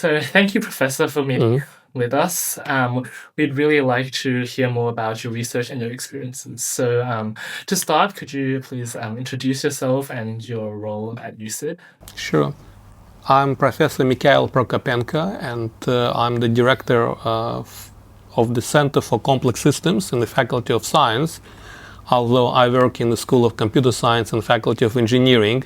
So thank you, Professor, for meeting with us. We'd really like to hear more about your research and your experiences. So to start, could you please introduce yourself and your role at UCID? Sure. I'm Professor Mikhail Prokopenko, and I'm the director of the Center for Complex Systems in the Faculty of Science, although I work in the School of Computer Science and Faculty of Engineering,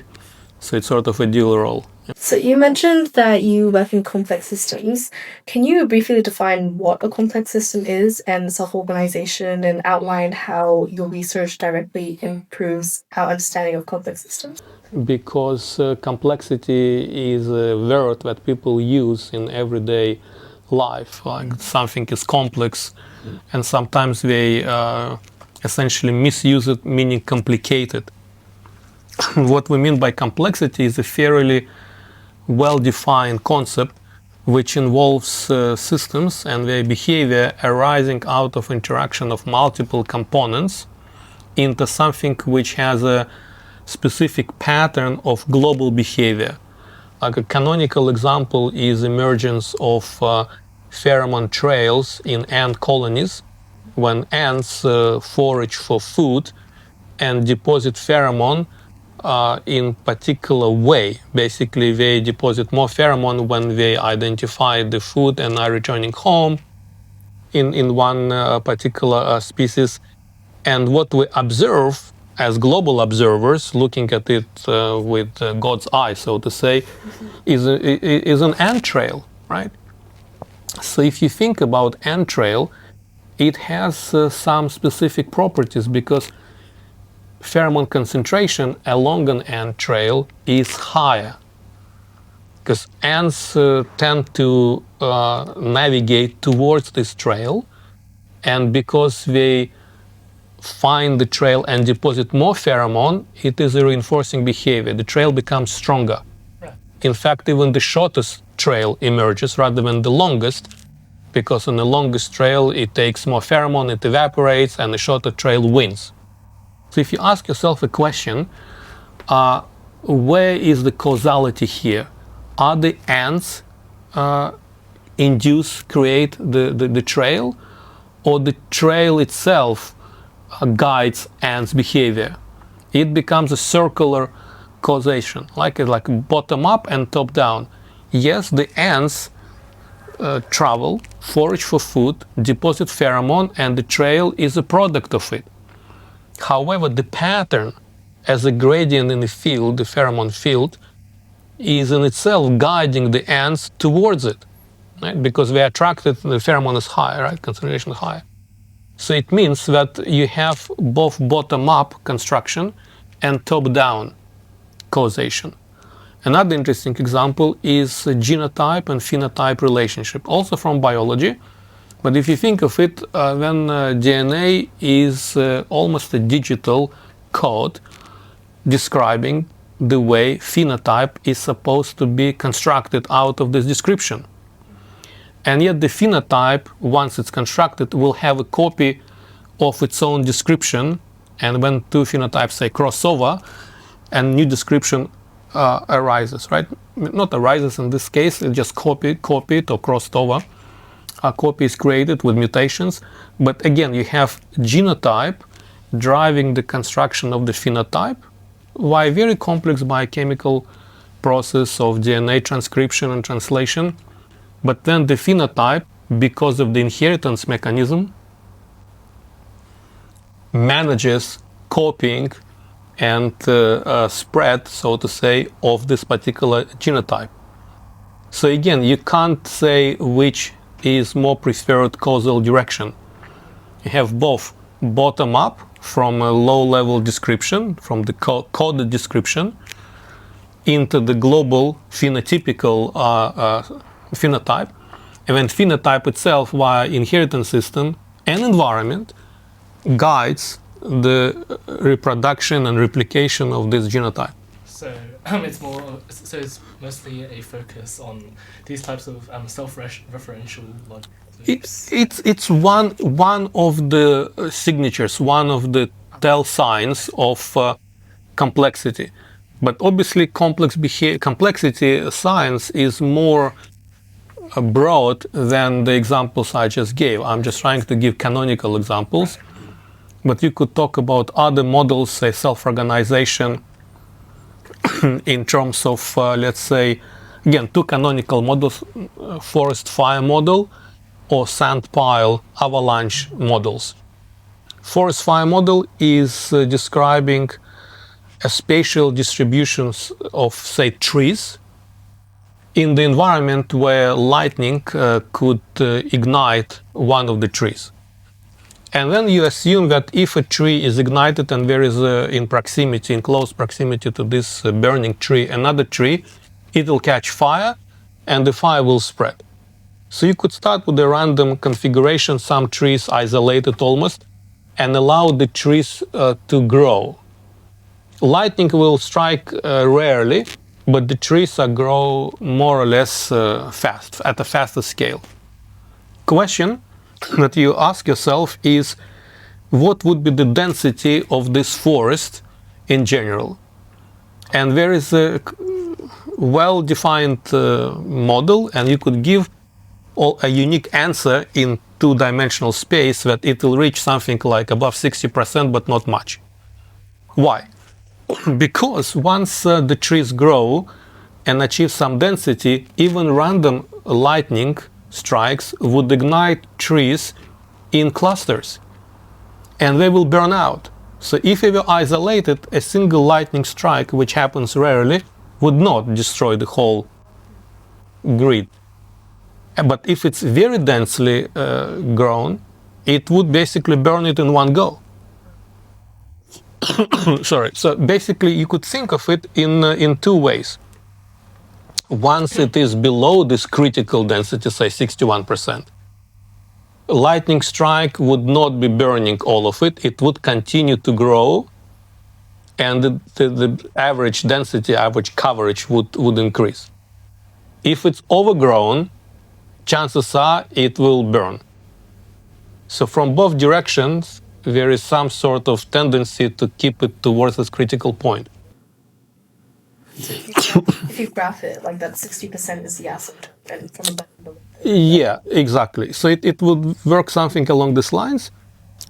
so it's sort of a dual role. So you mentioned that you work in complex systems. Can you briefly define what a complex system is and self-organization, and outline how your research directly improves our understanding of complex systems? Because complexity is a word that people use in everyday life. Like something is complex, and sometimes they essentially misuse it, meaning complicated. What we mean by complexity is a fairly well-defined concept which involves systems and their behavior arising out of interaction of multiple components into something which has a specific pattern of global behavior. Like a canonical example is emergence of pheromone trails in ant colonies, when ants forage for food and deposit pheromone in particular way. Basically, they deposit more pheromone when they identify the food and are returning home in one particular species. And what we observe as global observers, looking at it with God's eye, so to say, is an ant trail, right? So if you think about ant trail, it has some specific properties, because pheromone concentration along an ant trail is higher, because ants tend to navigate towards this trail, and because they find the trail and deposit more pheromone, it is a reinforcing behavior. The trail becomes stronger. Right. In fact, even the shortest trail emerges rather than the longest, because on the longest trail it takes more pheromone, it evaporates, and the shorter trail wins. So if you ask yourself a question, where is the causality here? Are the ants create the trail, or the trail itself guides ants' behavior? It becomes a circular causation, like bottom up and top down. Yes, the ants travel, forage for food, deposit pheromone, and the trail is a product of it. However, the pattern as a gradient in the field, the pheromone field, is in itself guiding the ants towards it, right? Because they are attracted, the pheromone is high, right? Concentration is high. So it means that you have both bottom-up construction and top-down causation. Another interesting example is genotype and phenotype relationship, also from biology. But if you think of it, then DNA is almost a digital code describing the way phenotype is supposed to be constructed out of this description. And yet the phenotype, once it's constructed, will have a copy of its own description. And when two phenotypes, say, cross over, a new description arises, right? Not arises in this case, it just copied or crossed over. A copy is created with mutations. But again, you have genotype driving the construction of the phenotype via very complex biochemical process of DNA transcription and translation. But then the phenotype, because of the inheritance mechanism, manages copying and spread, so to say, of this particular genotype. So again, you can't say which is more preferred causal direction. You have both bottom-up from a low-level description, from the coded description, into the global phenotypical phenotype, and then phenotype itself via inheritance system and environment guides the reproduction and replication of this genotype. So it's mostly a focus on these types of self-referential logic. It's one of the signatures, one of the tell signs of complexity. But obviously complexity science is more broad than the examples I just gave. I'm just trying to give canonical examples, but you could talk about other models, say self-organization, in terms of, let's say, again, two canonical models, forest fire model or sand pile avalanche models. Forest fire model is describing a spatial distributions of, say, trees in the environment where lightning could ignite one of the trees. And then you assume that if a tree is ignited and there is in proximity, in close proximity to this burning tree, another tree, it will catch fire and the fire will spread. So you could start with a random configuration, some trees isolated almost, and allow the trees to grow. Lightning will strike rarely, but the trees grow more or less fast, at a faster scale. Question that you ask yourself is, what would be the density of this forest in general? And there is a well-defined model, and you could give a unique answer in two-dimensional space that it will reach something like above 60%, but not much. Why? Because once the trees grow and achieve some density, even random lightning strikes would ignite trees in clusters and they will burn out. So if they were isolated, a single lightning strike, which happens rarely, would not destroy the whole grid. But if it's very densely grown, it would basically burn it in one go. Sorry. So basically, you could think of it in two ways. Once it is below this critical density, say 61%, lightning strike would not be burning all of it. It would continue to grow, and the average density, average coverage would increase. If it's overgrown, chances are it will burn. So from both directions, there is some sort of tendency to keep it towards this critical point. If you graph it, like that 60% is the acid, and from the Yeah, exactly. So it would work something along these lines.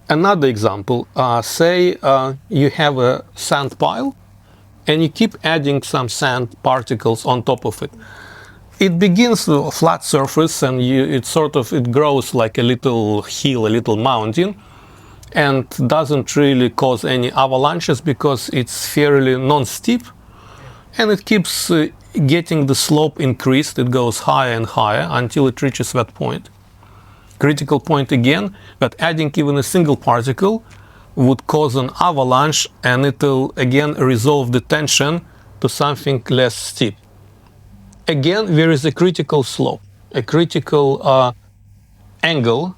Another example, say you have a sand pile and you keep adding some sand particles on top of it. It begins with a flat surface and it grows like a little hill, a little mountain, and doesn't really cause any avalanches because it's fairly non-steep, and it keeps getting the slope increased. It goes higher and higher until it reaches that point. Critical point again, that adding even a single particle would cause an avalanche, and it will again resolve the tension to something less steep. Again, there is a critical slope, a critical angle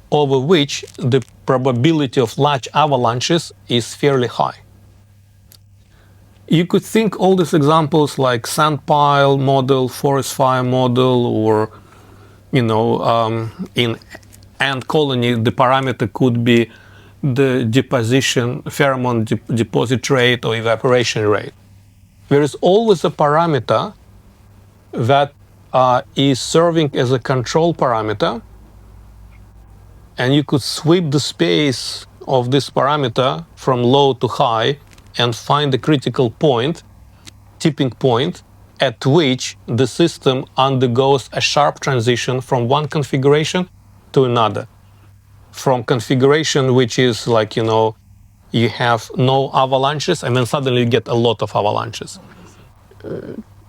over which the probability of large avalanches is fairly high. You could think all these examples like sand pile model, forest fire model, or in ant colony, the parameter could be the deposition, pheromone deposit rate or evaporation rate. There is always a parameter that is serving as a control parameter, and you could sweep the space of this parameter from low to high and find the critical point, tipping point, at which the system undergoes a sharp transition from one configuration to another. From configuration which is like, you have no avalanches, and then suddenly you get a lot of avalanches.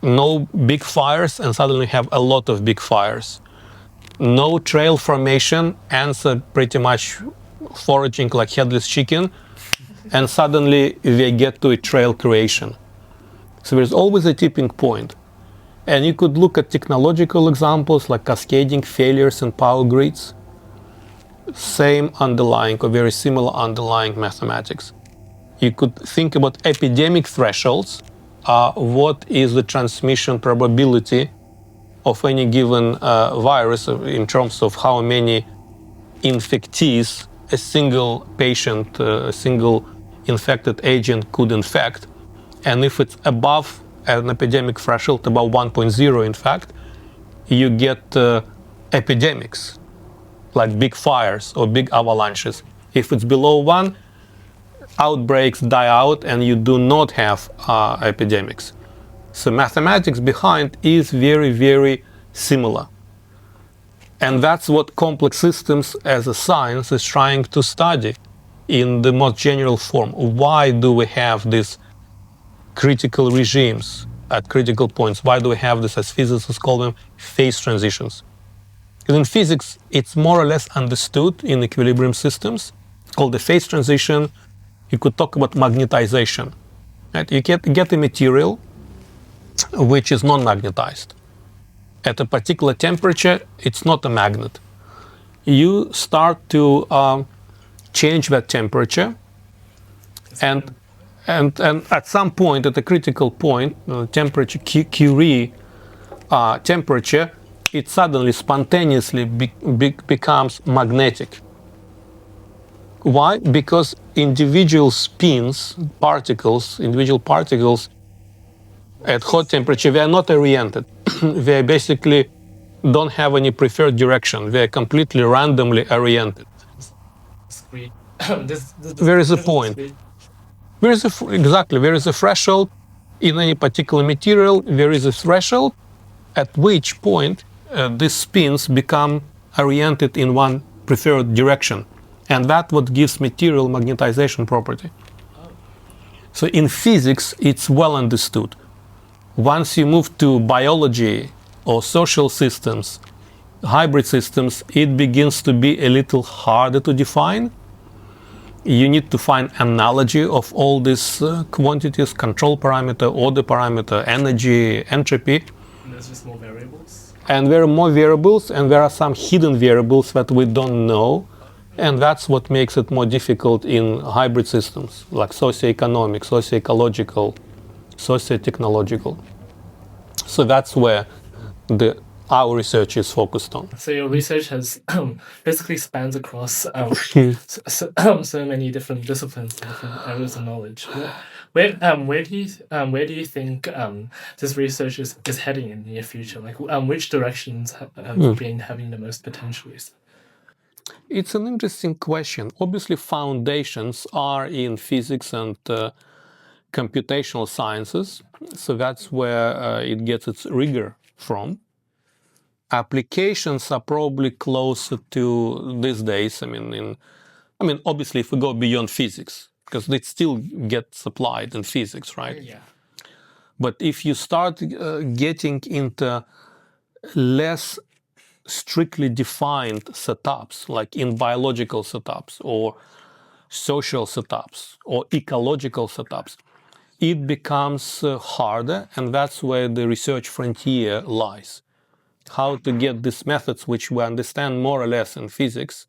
No big fires, and suddenly have a lot of big fires. No trail formation, ants are pretty much foraging like headless chicken, and suddenly they get to a trail creation. So there's always a tipping point. And you could look at technological examples like cascading failures in power grids. Same underlying or very similar underlying mathematics. You could think about epidemic thresholds. What is the transmission probability of any given virus in terms of how many infectees a single patient, a single infected agent could infect. And if it's above an epidemic threshold, about 1.0 in fact, you get epidemics, like big fires or big avalanches. If it's below 1, outbreaks die out and you do not have epidemics. So mathematics behind is very, very similar. And that's what complex systems as a science is trying to study in the most general form. Why do we have these critical regimes at critical points? Why do we have this, as physicists call them, phase transitions? Because in physics, it's more or less understood in equilibrium systems. It's called the phase transition. You could talk about magnetization. Right? You get a material which is non-magnetized. At a particular temperature, it's not a magnet. You start to change that temperature, and at some point, at a critical point, temperature Curie temperature, it suddenly spontaneously becomes magnetic. Why? Because individual spins, individual particles at hot temperature, they are not oriented. They basically don't have any preferred direction. They are completely randomly oriented. There is a point. There is a threshold in any particular material. There is a threshold at which point these spins become oriented in one preferred direction. And that's what gives material magnetization property. So in physics, it's well understood. Once you move to biology or social systems, hybrid systems, it begins to be a little harder to define. You need to find analogy of all these quantities, control parameter, order parameter, energy, entropy. And there's just more variables? And there are more variables, and there are some hidden variables that we don't know. And that's what makes it more difficult in hybrid systems, like socioeconomic, socio-ecological, socio-technological. So that's where our research is focused on. So your research has basically spans across so many different disciplines, different areas of knowledge. Where do you think this research is heading in the near future? Like which directions have been having the most potential? It's an interesting question. Obviously, foundations are in physics and computational sciences, so that's where it gets its rigor from. Applications are probably closer to these days. I mean, obviously, if we go beyond physics, because they still get applied in physics, right? Yeah. But if you start getting into less strictly defined setups, like in biological setups or social setups or ecological setups, it becomes harder, and that's where the research frontier lies. How to get these methods, which we understand more or less in physics,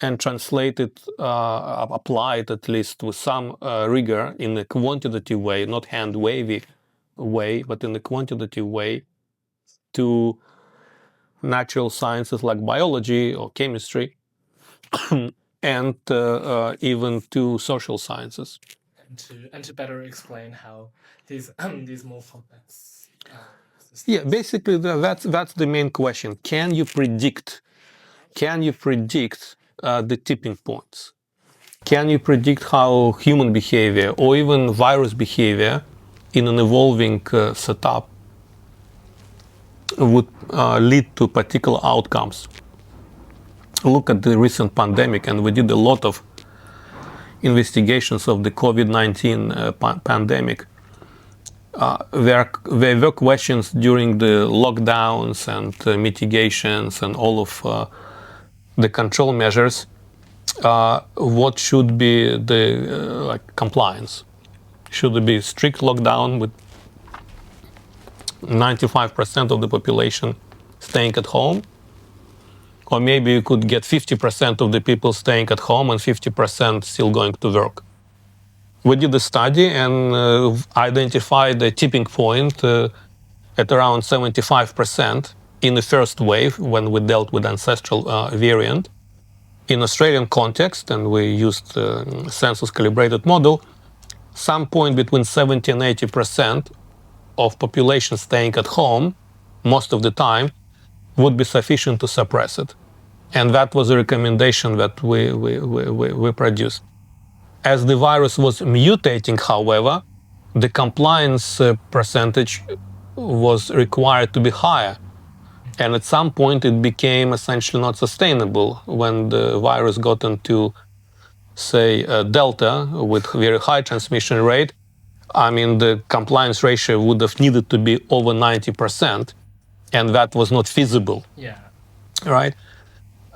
and translate it, apply it at least with some rigor in a quantitative way, not hand-wavy way, but in a quantitative way, to natural sciences like biology or chemistry, and even to social sciences. And to better explain how these more complex systems. Yeah, basically that's the main question. Can you predict the tipping points? Can you predict how human behavior or even virus behavior in an evolving setup would lead to particular outcomes? Look at the recent pandemic, and we did a lot of investigations of the COVID-19 pandemic. There were questions during the lockdowns and mitigations and all of the control measures. What should be the compliance? Should it be strict lockdown with 95% of the population staying at home? Or maybe you could get 50% of the people staying at home and 50% still going to work. We did a study and identified the tipping point at around 75% in the first wave when we dealt with ancestral variant. In Australian context, and we used census calibrated model, some point between 70 and 80% of population staying at home most of the time, would be sufficient to suppress it. And that was a recommendation that we produced. As the virus was mutating, however, the compliance percentage was required to be higher. And at some point it became essentially not sustainable when the virus got into, say, Delta with very high transmission rate. I mean, the compliance ratio would have needed to be over 90%, and that was not feasible. Yeah. Right?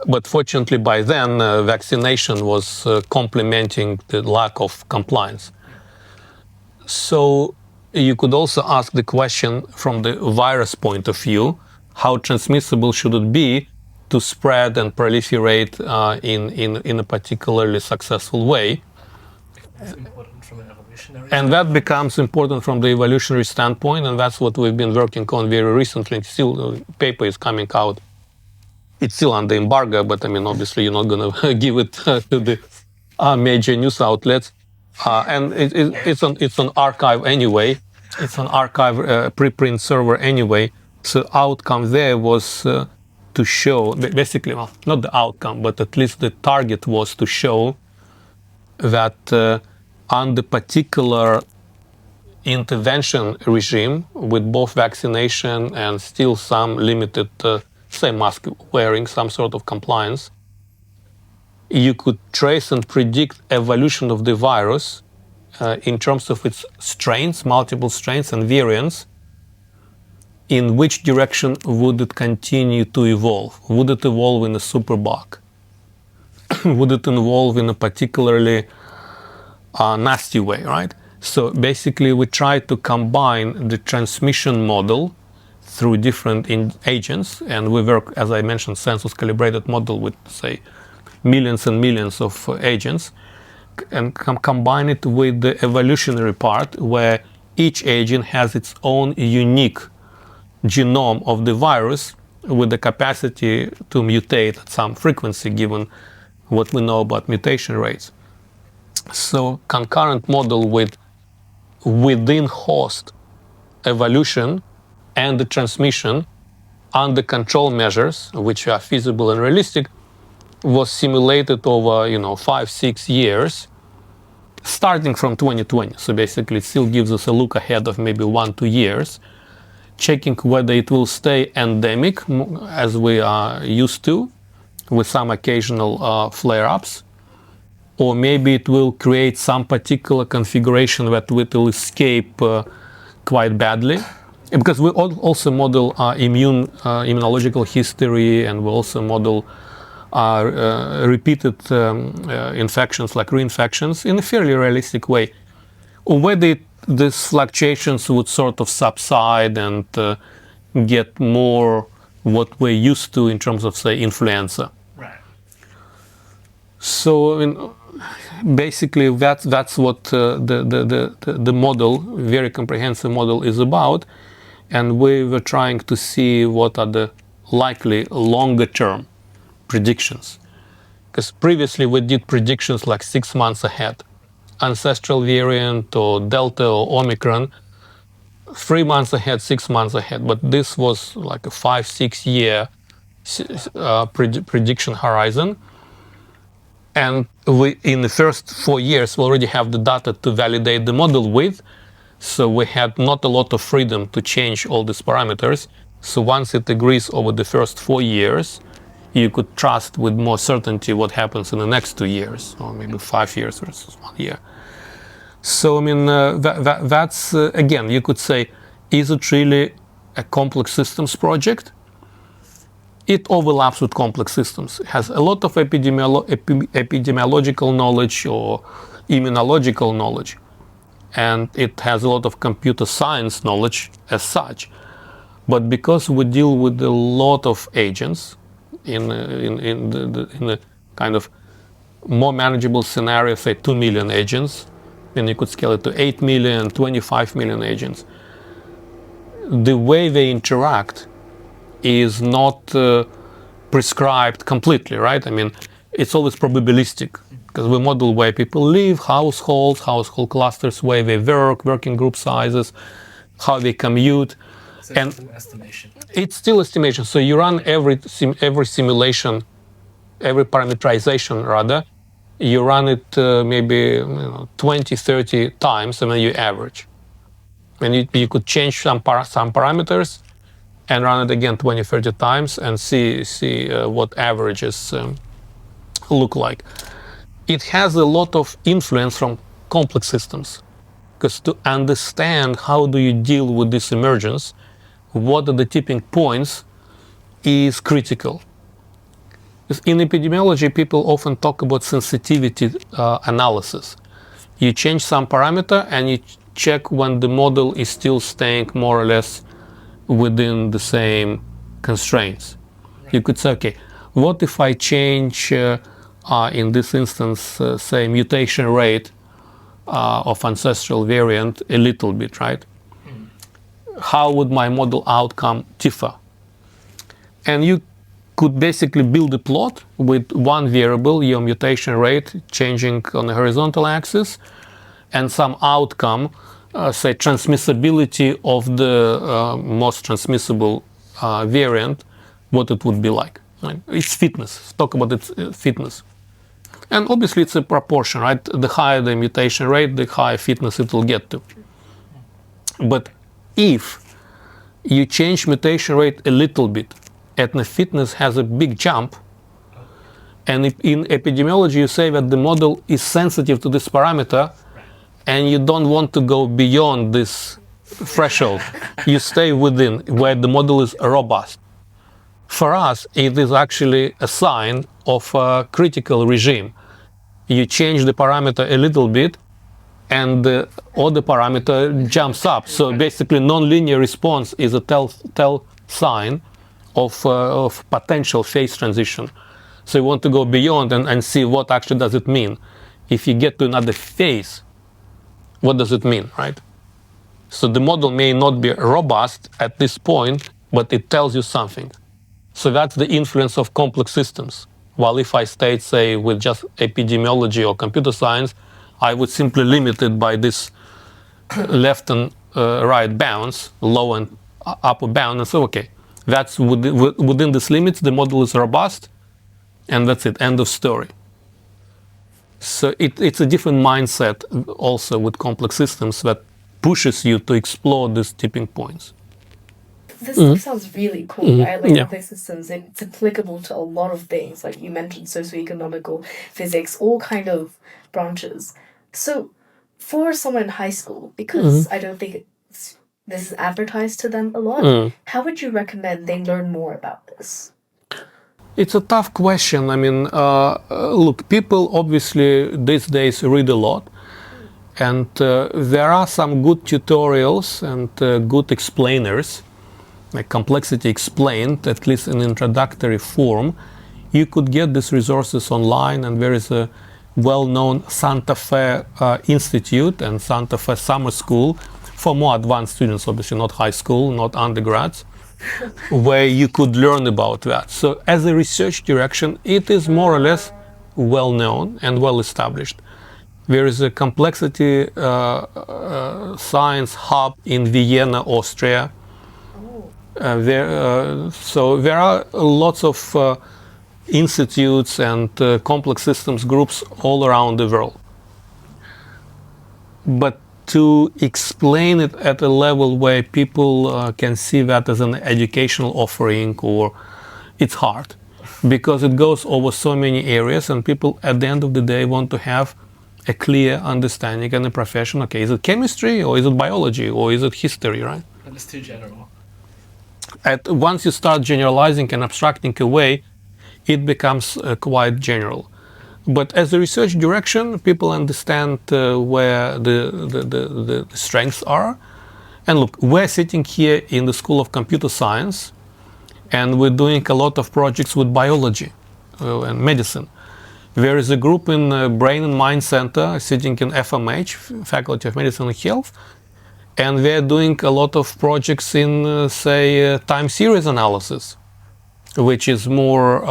But fortunately, by then, vaccination was complementing the lack of compliance. So you could also ask the question from the virus point of view, how transmissible should it be to spread and proliferate in a particularly successful way? It's important from an evolutionary And that becomes important from the evolutionary standpoint, and that's what we've been working on very recently. Still, the paper is coming out. It's still under embargo, but I mean, obviously, you're not going to give it to the major news outlets. And it's an archive anyway. It's an archive preprint server anyway. So outcome there was to show, basically, well, not the outcome, but at least the target was to show that under particular intervention regime with both vaccination and still some limited, say, mask wearing, some sort of compliance, you could trace and predict evolution of the virus in terms of its strains, multiple strains and variants. In which direction would it continue to evolve? Would it evolve in a superbug? Would it evolve in a particularly nasty way, right? So basically, we try to combine the transmission model through different agents, and we work, as I mentioned, census-calibrated model with, say, millions and millions of agents, and combine it with the evolutionary part, where each agent has its own unique genome of the virus with the capacity to mutate at some frequency given what we know about mutation rates. So concurrent model with within host evolution and the transmission under control measures, which are feasible and realistic, was simulated over 5-6 years, starting from 2020. So basically it still gives us a look ahead of maybe 1-2 years, checking whether it will stay endemic as we are used to, with some occasional flare-ups, or maybe it will create some particular configuration that it will escape quite badly. Because we also model immunological history, and we also model repeated infections like reinfections in a fairly realistic way. Or whether these fluctuations would sort of subside and get more what we're used to in terms of, say, influenza. Right. So, I mean, basically, that's what the model, very comprehensive model, is about. And we were trying to see what are the likely longer-term predictions. Because previously we did predictions like 6 months ahead. Ancestral variant or Delta or Omicron, 3 months ahead, 6 months ahead. But this was like a 5-6 year prediction horizon. And we, in the first 4 years, we already have the data to validate the model with. So we had not a lot of freedom to change all these parameters. So once it agrees over the first 4 years, you could trust with more certainty what happens in the next 2 years, or maybe 5 years versus 1 year. So, I mean, that's, again, you could say, is it really a complex systems project? It overlaps with complex systems. It has a lot of epidemiological knowledge or immunological knowledge. And it has a lot of computer science knowledge as such. But because we deal with a lot of agents in the kind of more manageable scenario, say 2 million agents, then you could scale it to 8 million, 25 million agents. The way they interact is not prescribed completely, right? I mean, it's always probabilistic, because we model where people live, household clusters, where they work, working group sizes, how they commute. So And it's an estimation. it's still estimation. So you run every simulation, every parameterization rather, you run it maybe 20, 30 times, and then you average. And you could change some parameters and run it again 20, 30 times and see what averages look like. It has a lot of influence from complex systems, because to understand how do you deal with this emergence, what are the tipping points, is critical. In epidemiology, people often talk about sensitivity analysis. You change some parameter and you check when the model is still staying more or less within the same constraints. You could say, okay, what if I change, in this instance, say mutation rate of ancestral variant a little bit, right? How would my model outcome differ? And you could basically build a plot with one variable, your mutation rate, changing on the horizontal axis, and some outcome, say transmissibility of the most transmissible variant, what it would be like. Right? It's fitness. Talk about its fitness. And obviously it's a proportion, right? The higher the mutation rate, the higher fitness it will get to. But if you change mutation rate a little bit, and the fitness has a big jump, and in epidemiology you say that the model is sensitive to this parameter, and you don't want to go beyond this threshold. You stay within where the model is robust. For us, it is actually a sign of a critical regime. You change the parameter a little bit, and the other parameter jumps up. So basically, nonlinear response is a tell sign of potential phase transition. So you want to go beyond and see what actually does it mean. If you get to another phase, what does it mean, right? So the model may not be robust at this point, but it tells you something. So that's the influence of complex systems. While if I stayed, say, with just epidemiology or computer science, I would simply limit it by this left and right bounds, low and upper bound, and so, okay, that's within these limits, the model is robust, and that's it, end of story. So it's a different mindset also with complex systems that pushes you to explore these tipping points. This stuff sounds really cool, right? Like Yeah. complex systems, it's applicable to a lot of things. Like you mentioned socioeconomical, physics, all kind of branches. So for someone in high school, because I don't think this is advertised to them a lot, how would you recommend they learn more about this? It's a tough question. I mean, look, people obviously these days read a lot, and there are some good tutorials and good explainers, like Complexity Explained, at least in introductory form. You could get these resources online, and there is a well-known Santa Fe Institute and Santa Fe Summer School for more advanced students, obviously not high school, not undergrads, where you could learn about that. So as a research direction, it is more or less well-known and well-established. There is a Complexity Science Hub in Vienna, Austria. So there are lots of institutes and complex systems groups all around the world. But to explain it at a level where people can see that as an educational offering, or it's hard, because it goes over so many areas, and people at the end of the day want to have a clear understanding and a profession. Okay, is it chemistry, or is it biology, or is it history, right? But it's too general. Once you start generalizing and abstracting away, it becomes quite general. But as a research direction, people understand where the strengths are. And look, we're sitting here in the School of Computer Science, and we're doing a lot of projects with biology and medicine. There is a group in Brain and Mind Center sitting in FMH, Faculty of Medicine and Health, and they're doing a lot of projects in, say, time series analysis, which is more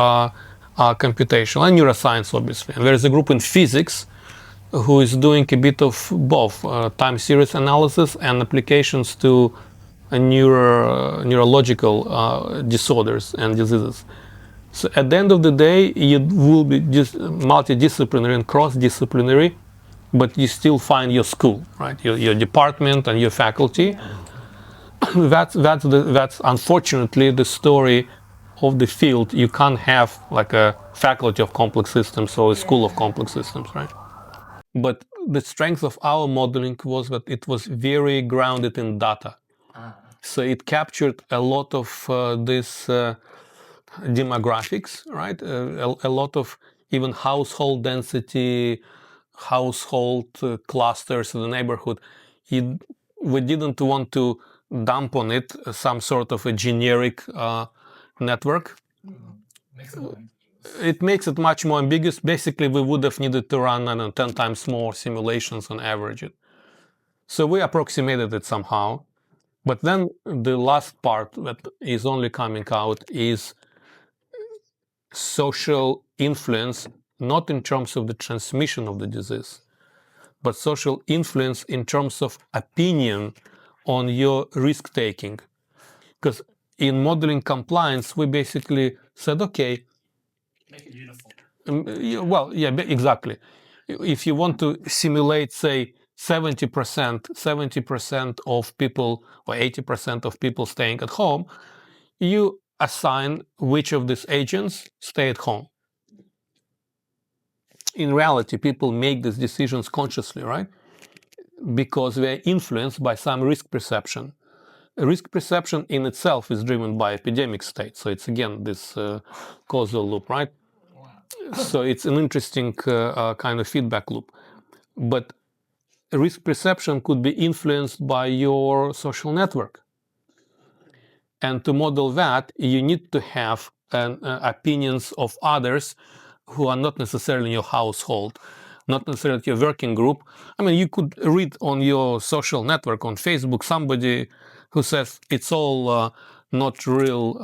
computational, and neuroscience, obviously. And there is a group in physics who is doing a bit of both time series analysis and applications to neurological disorders and diseases. So at the end of the day, you will be just multidisciplinary and cross-disciplinary, but you still find your school, right? Your department and your faculty. That's unfortunately the story of the field. You can't have like a faculty of complex systems or a school of complex systems, right? But the strength of our modeling was that it was very grounded in data. So it captured a lot of this demographics, right? A lot of even household density, household clusters in the neighborhood. We didn't want to dump on it some sort of a generic network. It makes it much more ambiguous. Basically, we would have needed to run, I don't know, 10 times more simulations on average. So we approximated it somehow. But then the last part that is only coming out is social influence, not in terms of the transmission of the disease, but social influence in terms of opinion on your risk taking. Because in modeling compliance, we basically said, okay, Make it uniform. well, yeah, exactly. If you want to simulate, say, 70% of people or 80% of people staying at home, you assign which of these agents stay at home. In reality, people make these decisions consciously, right? Because they're influenced by some risk perception. Risk perception in itself is driven by epidemic state. So it's again this causal loop, right? So it's an interesting kind of feedback loop. But risk perception could be influenced by your social network. And to model that, you need to have opinions of others who are not necessarily in your household, not necessarily your working group. I mean, you could read on your social network, on Facebook, somebody who says it's all not real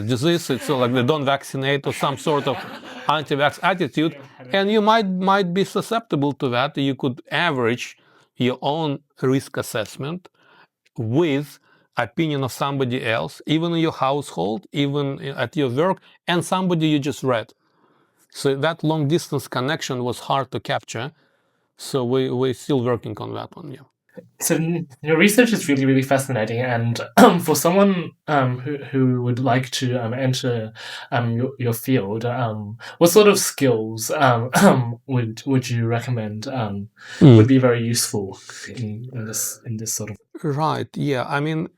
disease, it's all like they don't vaccinate or some sort of anti-vax attitude, and you might be susceptible to that. You could average your own risk assessment with opinion of somebody else, even in your household, even at your work, and somebody you just read. So that long distance connection was hard to capture. So we're still working on that one, yeah. So your research is really, really fascinating, and for someone who would like to enter your field, what sort of skills would you recommend would be very useful in this sort of? Right. Yeah. I mean,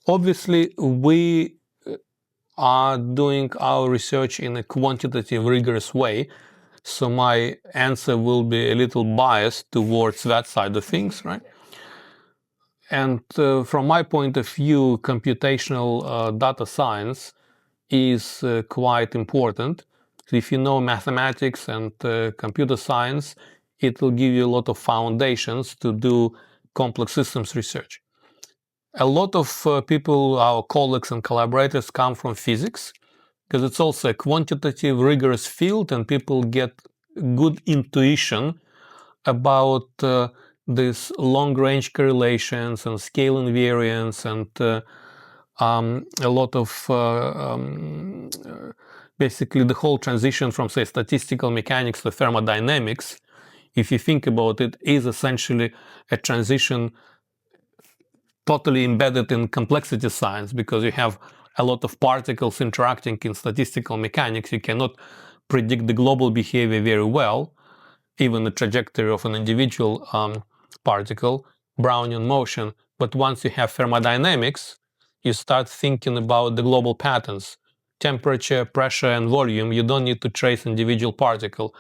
obviously we are doing our research in a quantitative, rigorous way. So my answer will be a little biased towards that side of things, right? And from my point of view, computational data science is quite important. So if you know mathematics and computer science, it will give you a lot of foundations to do complex systems research. A lot of people, our colleagues and collaborators, come from physics, because it's also a quantitative, rigorous field, and people get good intuition about these long-range correlations and scale invariance and a lot of basically the whole transition from, say, statistical mechanics to thermodynamics, if you think about it, is essentially a transition totally embedded in complexity science, because you have a lot of particles interacting in statistical mechanics. You cannot predict the global behavior very well, even the trajectory of an individual particle, Brownian motion. But once you have thermodynamics, you start thinking about the global patterns, temperature, pressure, and volume. You don't need to trace individual particle.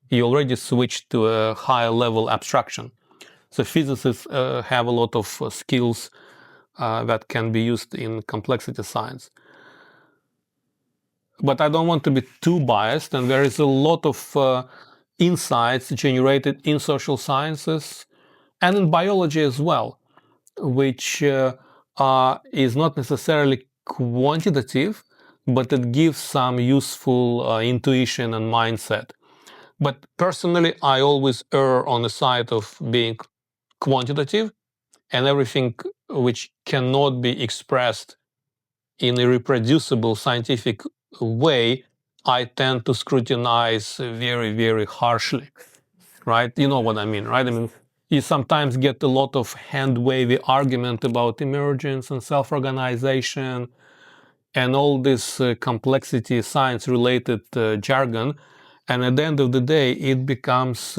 You already switch to a higher level abstraction. So physicists have a lot of skills that can be used in complexity science. But I don't want to be too biased, and there is a lot of insights generated in social sciences and in biology as well, which is not necessarily quantitative, but it gives some useful intuition and mindset. But personally, I always err on the side of being quantitative and everything which cannot be expressed in a reproducible scientific way, I tend to scrutinize very, very harshly, right? You know what I mean, right? I mean, you sometimes get a lot of hand-wavy argument about emergence and self-organization and all this complexity science-related jargon. And at the end of the day, it becomes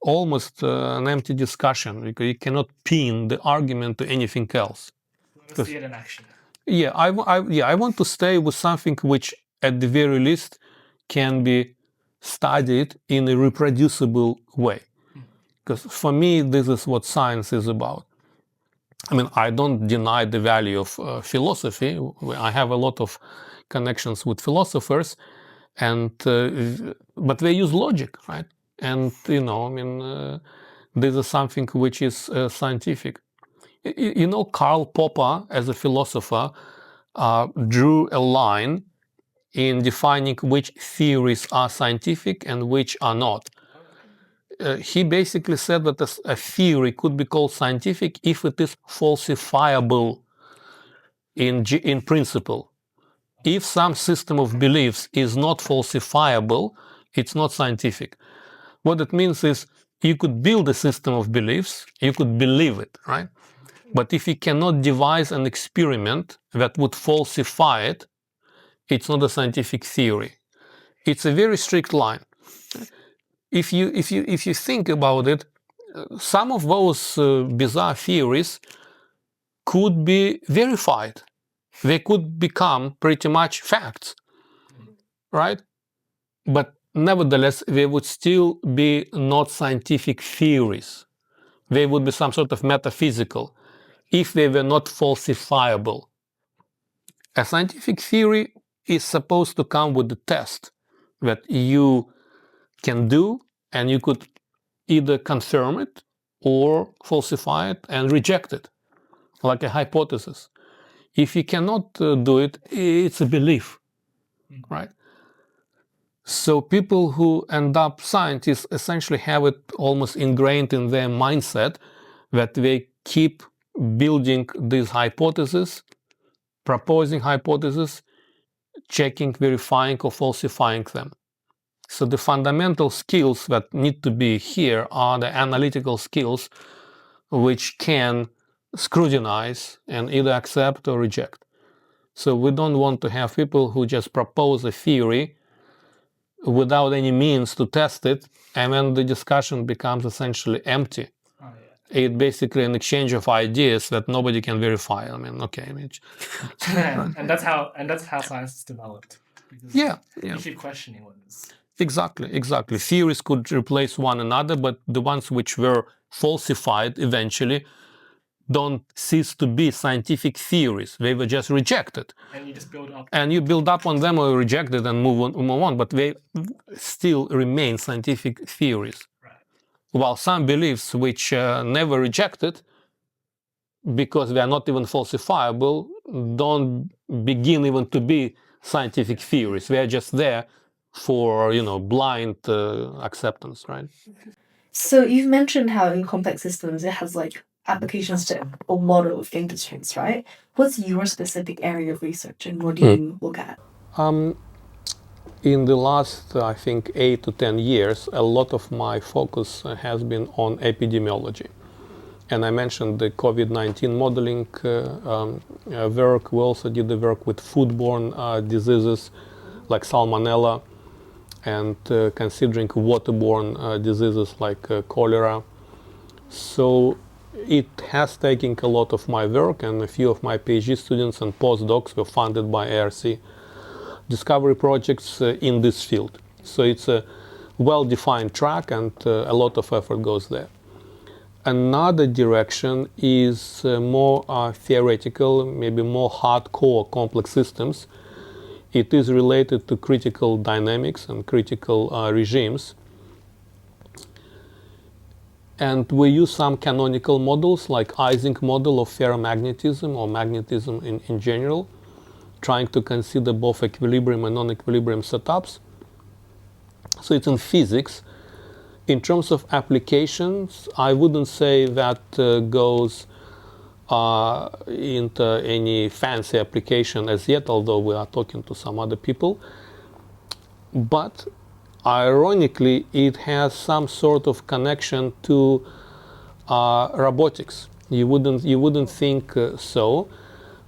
almost an empty discussion because you cannot pin the argument to anything else. Let's see it in action. Yeah, I want to stay with something which, at the very least, can be studied in a reproducible way. Because for me, this is what science is about. I mean, I don't deny the value of philosophy. I have a lot of connections with philosophers, and but they use logic, right? And I mean, this is something which is scientific. You know, Karl Popper, as a philosopher, drew a line in defining which theories are scientific and which are not. He basically said that a theory could be called scientific if it is falsifiable in principle. If some system of beliefs is not falsifiable, it's not scientific. What it means is you could build a system of beliefs, you could believe it, right? But if you cannot devise an experiment that would falsify it, it's not a scientific theory. It's a very strict line. If you think about it, some of those bizarre theories could be verified. They could become pretty much facts, right? But nevertheless, they would still be not scientific theories. They would be some sort of metaphysical if they were not falsifiable. A scientific theory is supposed to come with the test that you can do, and you could either confirm it or falsify it and reject it, like a hypothesis. If you cannot do it, it's a belief, right? So people who end up scientists essentially have it almost ingrained in their mindset that they keep building these hypotheses, proposing hypotheses, checking, verifying, or falsifying them. So the fundamental skills that need to be here are the analytical skills which can scrutinize and either accept or reject. So we don't want to have people who just propose a theory without any means to test it, and then the discussion becomes essentially empty. Oh, yeah. It's basically an exchange of ideas that nobody can verify. I mean, okay, and that's how science is developed. Yeah. You keep questioning what is. Exactly. Theories could replace one another, but the ones which were falsified eventually don't cease to be scientific theories. They were just rejected. And you just build up. And you build up on them or reject it and move on. But they still remain scientific theories. Right. While some beliefs which never rejected, because they are not even falsifiable, don't begin even to be scientific theories. They are just there for, blind acceptance, right? So you've mentioned how in complex systems it has like applications to a lot of industries, right? What's your specific area of research and what do you look at? In the last, I think, 8 to 10 years, a lot of my focus has been on epidemiology. And I mentioned the COVID-19 modeling work. We also did the work with foodborne diseases like salmonella, and considering waterborne diseases like cholera. So it has taken a lot of my work, and a few of my PhD students and postdocs were funded by ARC discovery projects in this field. So it's a well-defined track, and a lot of effort goes there. Another direction is more theoretical, maybe more hardcore complex systems. It is related to critical dynamics and critical regimes. And we use some canonical models like Ising model of ferromagnetism or magnetism in general, trying to consider both equilibrium and non-equilibrium setups. So it's in physics. In terms of applications, I wouldn't say that goes into any fancy application as yet, although we are talking to some other people. But ironically, it has some sort of connection to robotics. You wouldn't think so,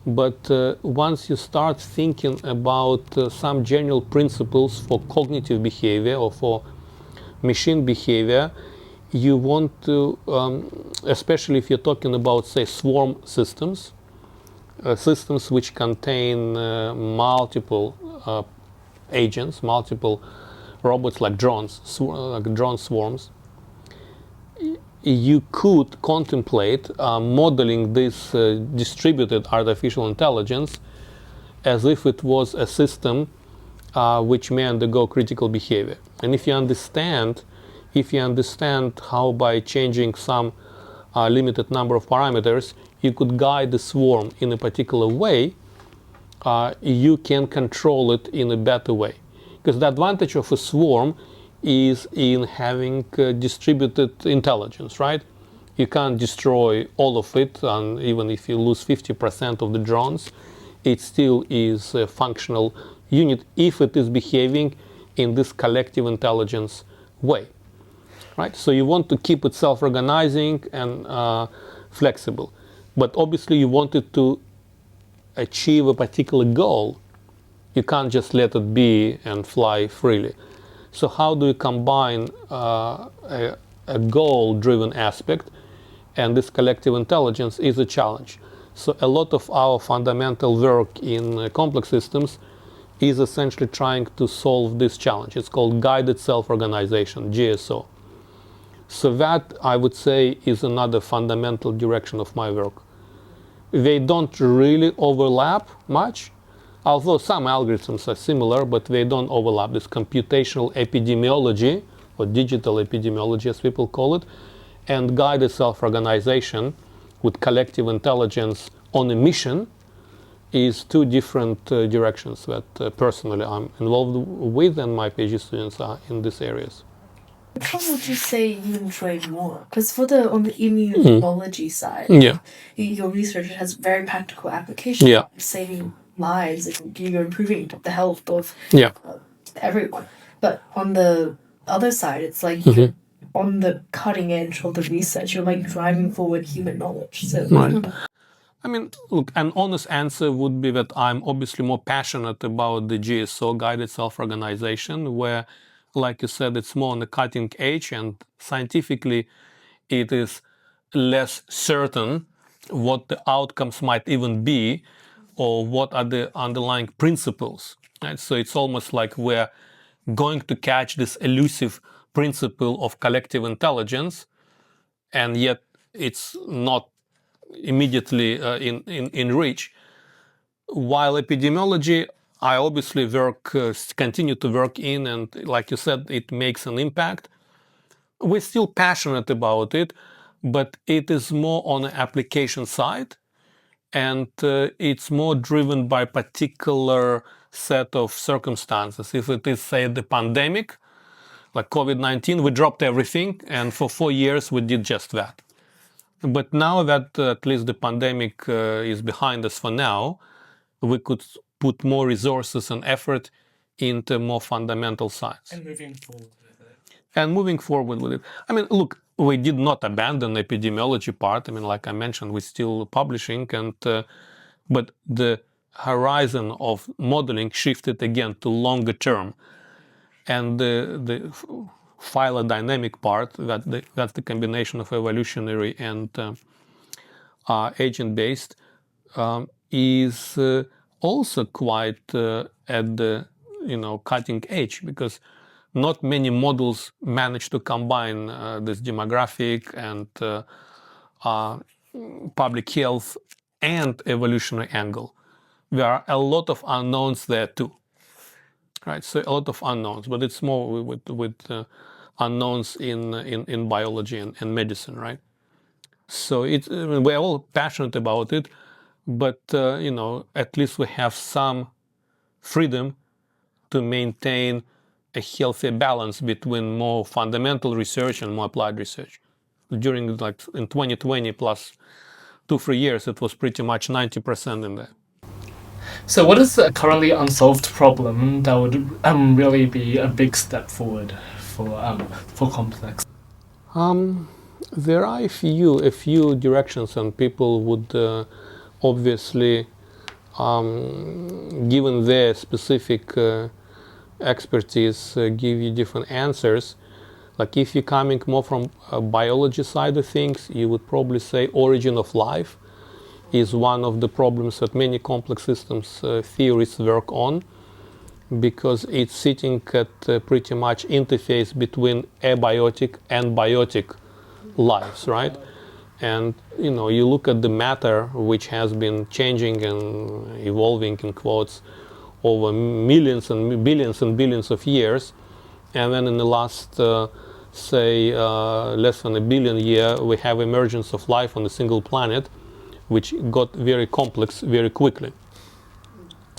but once you start thinking about some general principles for cognitive behavior or for machine behavior, you want to, especially if you're talking about, say, swarm systems, systems which contain multiple agents, multiple robots like drones, like drone swarms, you could contemplate modeling this distributed artificial intelligence as if it was a system which may undergo critical behavior. And if you understand how by changing some limited number of parameters you could guide the swarm in a particular way, you can control it in a better way. Because the advantage of a swarm is in having distributed intelligence, right? You can't destroy all of it, and even if you lose 50% of the drones, it still is a functional unit if it is behaving in this collective intelligence way, right? So you want to keep it self-organizing and flexible, but obviously you want it to achieve a particular goal. You can't just let it be and fly freely. So how do you combine a goal-driven aspect and this collective intelligence is a challenge. So a lot of our fundamental work in complex systems is essentially trying to solve this challenge. It's called guided self-organization, GSO. So that, I would say, is another fundamental direction of my work. They don't really overlap much, although some algorithms are similar, but they don't overlap. This computational epidemiology, or digital epidemiology as people call it, and guided self-organization with collective intelligence on a mission is two different directions that personally I'm involved with, and my PhD students are in these areas. Which one would you say you enjoy more? Because on the immunology side, Yeah. your research has very practical applications, Yeah. saving lives, and you're improving the health of Yeah. everyone. But on the other side, it's like you're on the cutting edge of the research. You're like driving forward human knowledge. So, Right. I mean, look, an honest answer would be that I'm obviously more passionate about the GSO, guided self-organization, where, like you said, it's more on the cutting edge, and scientifically it is less certain what the outcomes might even be or what are the underlying principles. Right? So it's almost like we're going to catch this elusive principle of collective intelligence, and yet it's not immediately in reach. While epidemiology, I obviously continue to work in, and like you said, it makes an impact. We're still passionate about it, but it is more on the application side, and it's more driven by particular set of circumstances. If it is, say, the pandemic, like COVID-19, we dropped everything, and for 4 years we did just that. But now that at least the pandemic is behind us for now, we could put more resources and effort into more fundamental science. And moving forward with it. And moving forward with it. I mean, look, we did not abandon the epidemiology part. I mean, like I mentioned, we're still publishing, and but the horizon of modeling shifted again to longer term. And the phylogenetic part, that's the combination of evolutionary and agent-based, is also quite at the cutting edge, because not many models manage to combine this demographic and public health and evolutionary angle. There are a lot of unknowns there too. Right, so a lot of unknowns, but it's more with unknowns in biology and medicine, right? So we're all passionate about it, but at least we have some freedom to maintain a healthy balance between more fundamental research and more applied research. During in 2020 plus 2-3 years, it was pretty much 90% in there. So what is a currently unsolved problem that would really be a big step forward for complex? There are a few directions, and people would obviously, given their specific expertise, give you different answers. Like if you're coming more from a biology side of things, you would probably say origin of life is one of the problems that many complex systems theorists work on, because it's sitting at pretty much interface between abiotic and biotic lives, right? And you look at the matter, which has been changing and evolving in quotes over millions and billions of years, and then in the last less than a billion year, we have emergence of life on a single planet, which got very complex very quickly.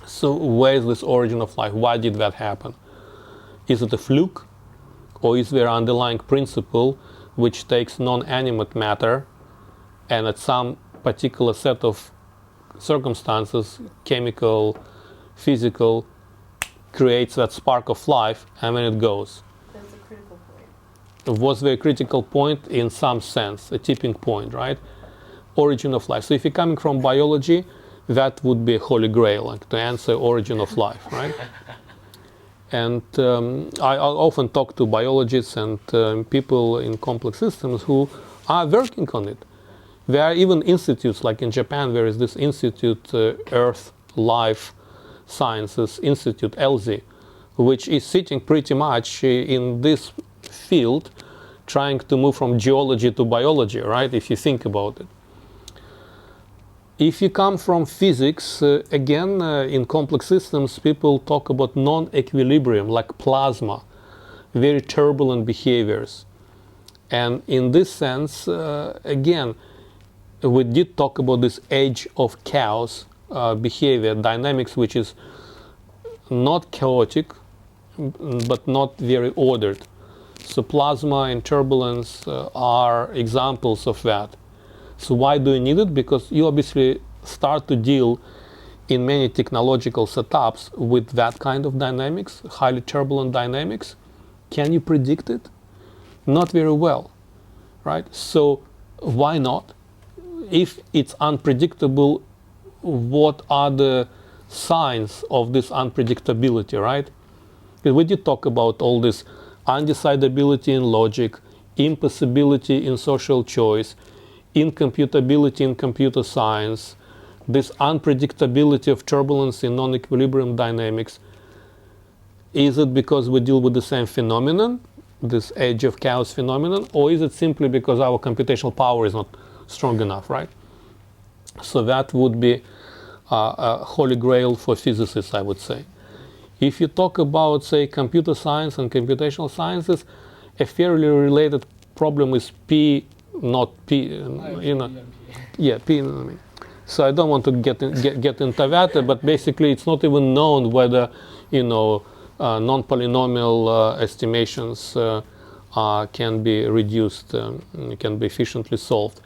So where is this origin of life? Why did that happen? Is it a fluke? Or is there an underlying principle which takes non-animate matter and at some particular set of circumstances, chemical, physical, creates that spark of life, and then it goes? That's a critical point. It was the critical point in some sense, a tipping point, right? Origin of life. So if you're coming from biology, that would be a holy grail, like to answer origin of life, right? And I often talk to biologists and people in complex systems who are working on it. There are even institutes, like in Japan, there is this institute, Earth Life Sciences Institute, ELSI, which is sitting pretty much in this field, trying to move from geology to biology, right, if you think about it. If you come from physics, again, in complex systems, people talk about non-equilibrium, like plasma, very turbulent behaviors. And in this sense, again, we did talk about this age of chaos behavior, dynamics, which is not chaotic, but not very ordered. So plasma and turbulence are examples of that. So why do you need it? Because you obviously start to deal in many technological setups with that kind of dynamics, highly turbulent dynamics. Can you predict it? Not very well, right? So why not? If it's unpredictable, what are the signs of this unpredictability, right? Because we did talk about all this undecidability in logic, impossibility in social choice, incomputability in computer science, this unpredictability of turbulence in non-equilibrium dynamics. Is it because we deal with the same phenomenon, this age of chaos phenomenon, or is it simply because our computational power is not strong enough, right? So that would be a holy grail for physicists, I would say. If you talk about, say, computer science and computational sciences, a fairly related problem is P, not P, yeah, P. So I don't want to get into that, but basically it's not even known whether, non-polynomial estimations can be reduced, can be efficiently solved.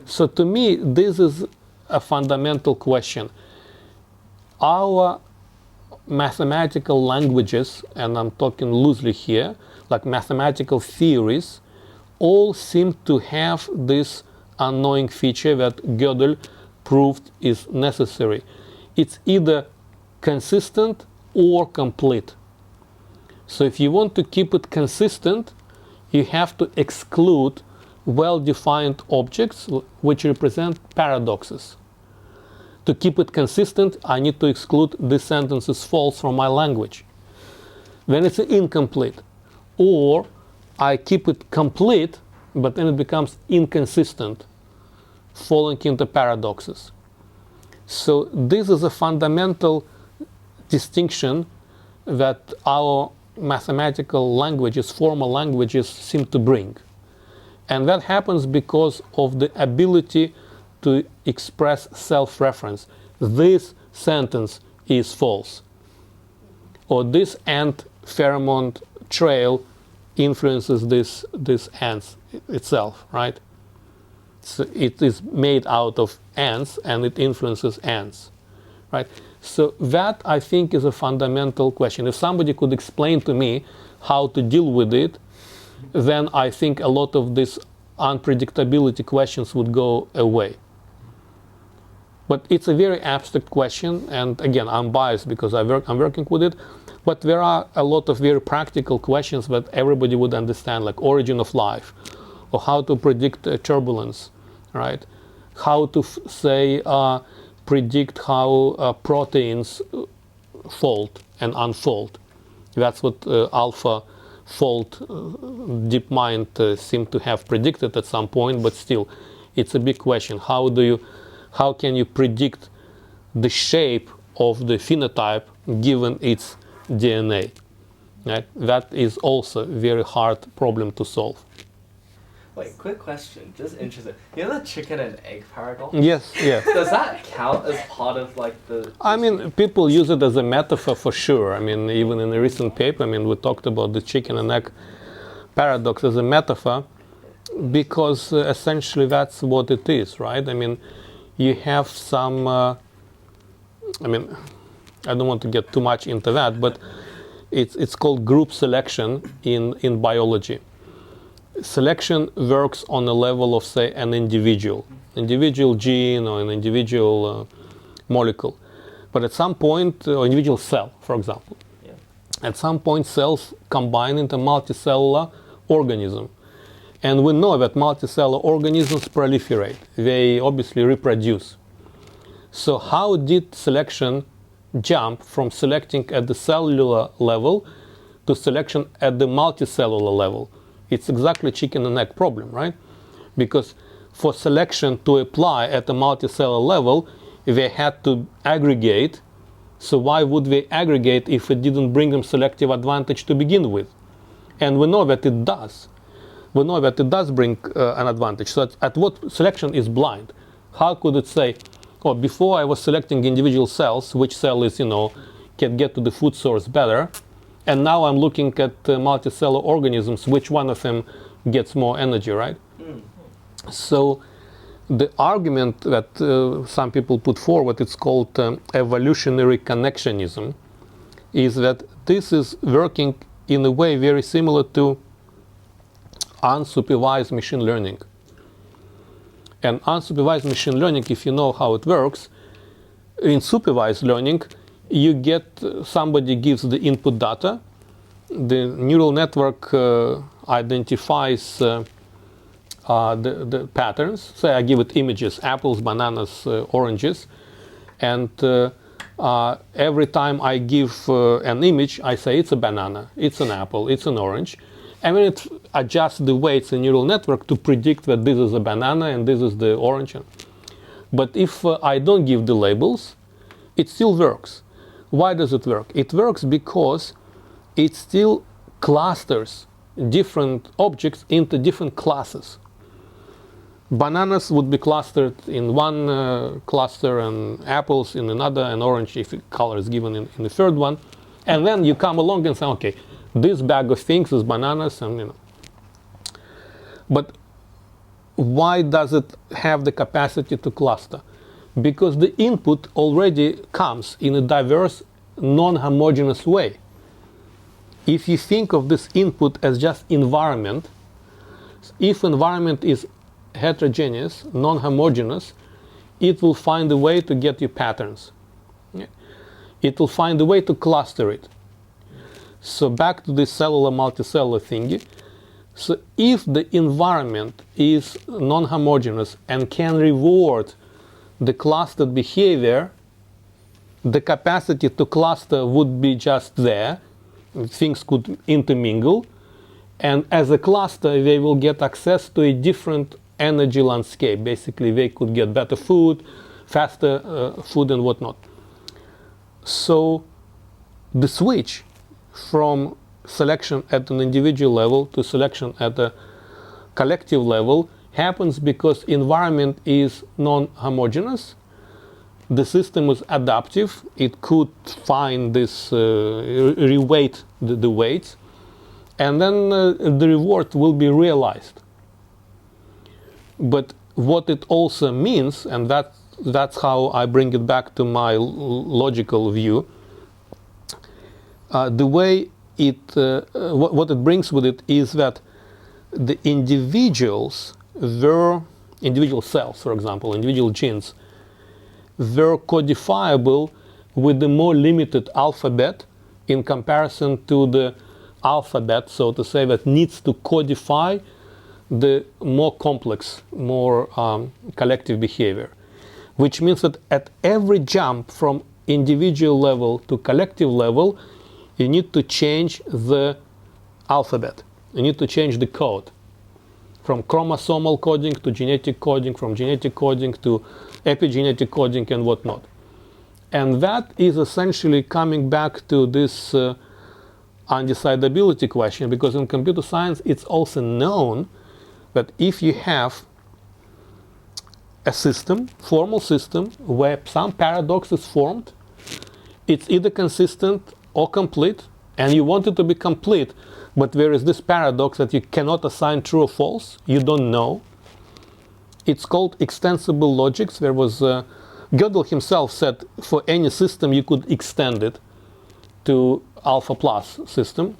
So to me, this is a fundamental question. Our mathematical languages, and I'm talking loosely here, like mathematical theories, all seem to have this annoying feature that Gödel proved is necessary. It's either consistent or complete. So if you want to keep it consistent, you have to exclude well-defined objects which represent paradoxes. To keep it consistent, I need to exclude this sentence is false from my language. Then it's incomplete. Or I keep it complete, but then it becomes inconsistent, falling into paradoxes. So this is a fundamental distinction that our mathematical languages, formal languages, seem to bring. And that happens because of the ability to express self-reference. This sentence is false. Or this ant pheromone trail influences this ant itself, right? So it is made out of ants and it influences ants, right? So that, I think, is a fundamental question. If somebody could explain to me how to deal with it, then I think a lot of these unpredictability questions would go away. But it's a very abstract question, and again, I'm biased because I'm working with it. But there are a lot of very practical questions that everybody would understand, like origin of life, or how to predict turbulence, right? How to predict how proteins fold and unfold. That's what AlphaFold DeepMind seemed to have predicted at some point, but still, it's a big question. How can you predict the shape of the phenotype given its DNA? Right? That is also a very hard problem to solve. Wait, quick question, just interested. You know the chicken and egg paradox? Yes, yeah. Does that count as part of like the... I mean, people use it as a metaphor for sure. I mean, even in a recent paper, I mean, we talked about the chicken and egg paradox as a metaphor because essentially that's what it is, right? I mean, you have some, I mean, I don't want to get too much into that, but it's called group selection in biology. Selection works on the level of, say, an individual gene or an individual molecule. But at some point, or individual cell, for example, Yeah. at some point cells combine into multicellular organism. And we know that multicellular organisms proliferate. They obviously reproduce. So how did selection jump from selecting at the cellular level to selection at the multicellular level? It's exactly chicken and egg problem, right? Because for selection to apply at the multicellular level, they had to aggregate. So why would they aggregate if it didn't bring them selective advantage to begin with? And we know that it does. We know that it does bring an advantage. So at what selection is blind? How could it say, oh, before I was selecting individual cells, which cell is, can get to the food source better, and now I'm looking at multicellular organisms, which one of them gets more energy, right? So the argument that some people put forward, it's called evolutionary connectionism, is that this is working in a way very similar to unsupervised machine learning. And unsupervised machine learning, if you know how it works, in supervised learning, you get somebody gives the input data, the neural network identifies the patterns. Say I give it images, apples, bananas, oranges, and every time I give an image, I say it's a banana, it's an apple, it's an orange. And then it adjusts the weights in neural network to predict that this is a banana and this is the orange. But if I don't give the labels, it still works. Why does it work? It works because it still clusters different objects into different classes. Bananas would be clustered in one cluster, and apples in another, and orange, if color is given in the third one. And then you come along and say, okay, this bag of things is bananas, and But why does it have the capacity to cluster? Because the input already comes in a diverse, non-homogeneous way. If you think of this input as just environment, if environment is heterogeneous, non-homogeneous, it will find a way to get you patterns. It will find a way to cluster it. So back to the cellular multicellular thingy. So if the environment is non-homogeneous and can reward the clustered behavior, the capacity to cluster would be just there. Things could intermingle. And as a cluster, they will get access to a different energy landscape. Basically, they could get better food, faster food and whatnot. So the switch from selection at an individual level to selection at a collective level happens because environment is non-homogeneous. The system is adaptive. It could find this, reweight the weights, and then the reward will be realized. But what it also means, and that's how I bring it back to my logical view, the way what it brings with it is that the individual cells, for example, individual genes, were codifiable with the more limited alphabet in comparison to the alphabet, so to say, that needs to codify the more complex, more collective behavior. Which means that at every jump from individual level to collective level, you need to change the alphabet. You need to change the code. From chromosomal coding to genetic coding, from genetic coding to epigenetic coding and whatnot. And that is essentially coming back to this undecidability question, because in computer science it's also known that if you have a system, formal system, where some paradox is formed, it's either consistent or complete, and you want it to be complete, but there is this paradox that you cannot assign true or false, you don't know. It's called extensible logics. There was Gödel himself said for any system you could extend it to alpha plus system.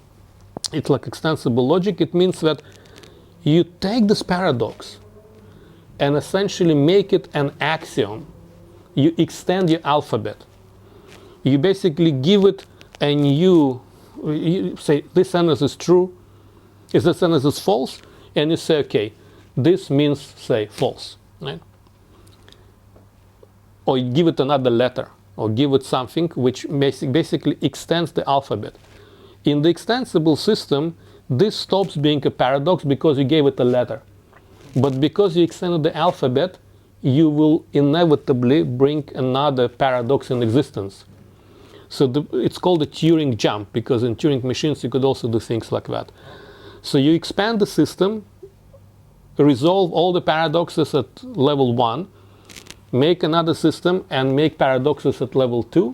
It's like extensible logic. It means that you take this paradox and essentially make it an axiom. You extend your alphabet. You basically give it a new, you say this sentence is true, this sentence is false, and you say, okay, this means, say, false, right? Or you give it another letter, or give it something which basically extends the alphabet. In the extensible system, this stops being a paradox because you gave it a letter. But because you extended the alphabet, you will inevitably bring another paradox in existence. So it's called a Turing jump, because in Turing machines you could also do things like that. So you expand the system, resolve all the paradoxes at level 1, make another system and make paradoxes at level 2,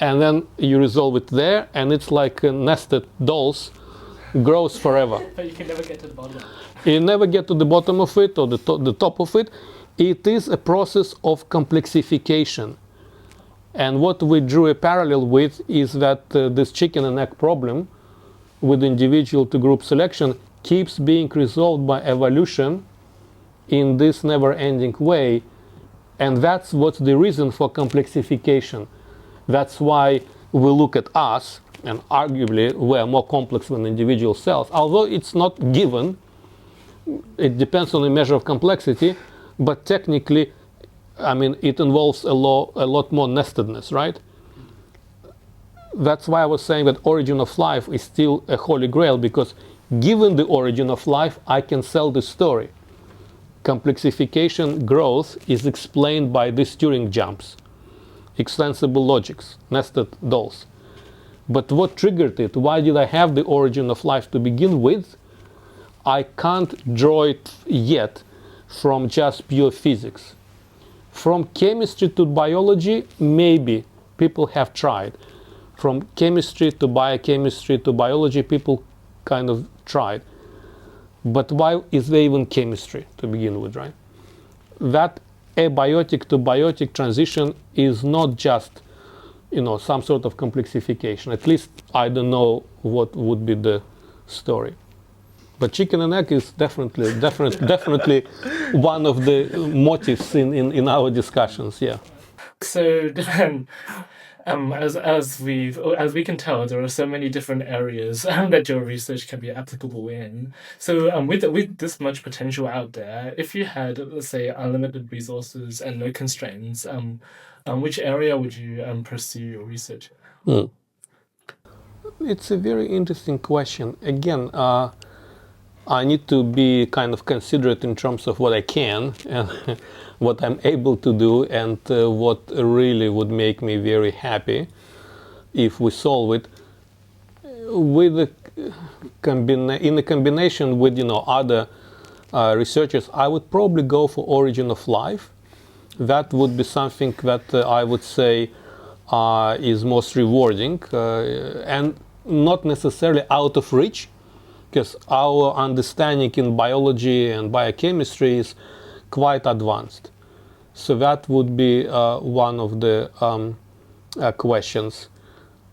and then you resolve it there, and it's like nested dolls, grows forever. But you can never get to the bottom of it. You never get to the bottom of it or the top of it. It is a process of complexification. And what we drew a parallel with is that this chicken and egg problem with individual to group selection keeps being resolved by evolution in this never-ending way. And that's what's the reason for complexification. That's why we look at us, and arguably we're more complex than individual cells. Although it's not given, it depends on the measure of complexity, but technically, I mean, it involves a lot more nestedness, right? That's why I was saying that origin of life is still a holy grail, because given the origin of life, I can sell the story. Complexification growth is explained by these Turing jumps, extensible logics, nested dolls. But what triggered it? Why did I have the origin of life to begin with? I can't draw it yet from just pure physics. From chemistry to biology, maybe people have tried. From chemistry to biochemistry to biology, people kind of tried. But why is there even chemistry to begin with, right? That abiotic to biotic transition is not just, some sort of complexification. At least I don't know what would be the story. But chicken and egg is definitely one of the motives in our discussions. Yeah. So then, as we can tell, there are so many different areas that your research can be applicable in. So with this much potential out there, if you had, let's say, unlimited resources and no constraints, which area would you pursue your research? It's a very interesting question. Again, I need to be kind of considerate in terms of what I can and what I'm able to do, and what really would make me very happy if we solve it with in a combination with other researchers. I would probably go for origin of life. That would be something that I would say is most rewarding and not necessarily out of reach, because our understanding in biology and biochemistry is quite advanced. So that would be one of the questions.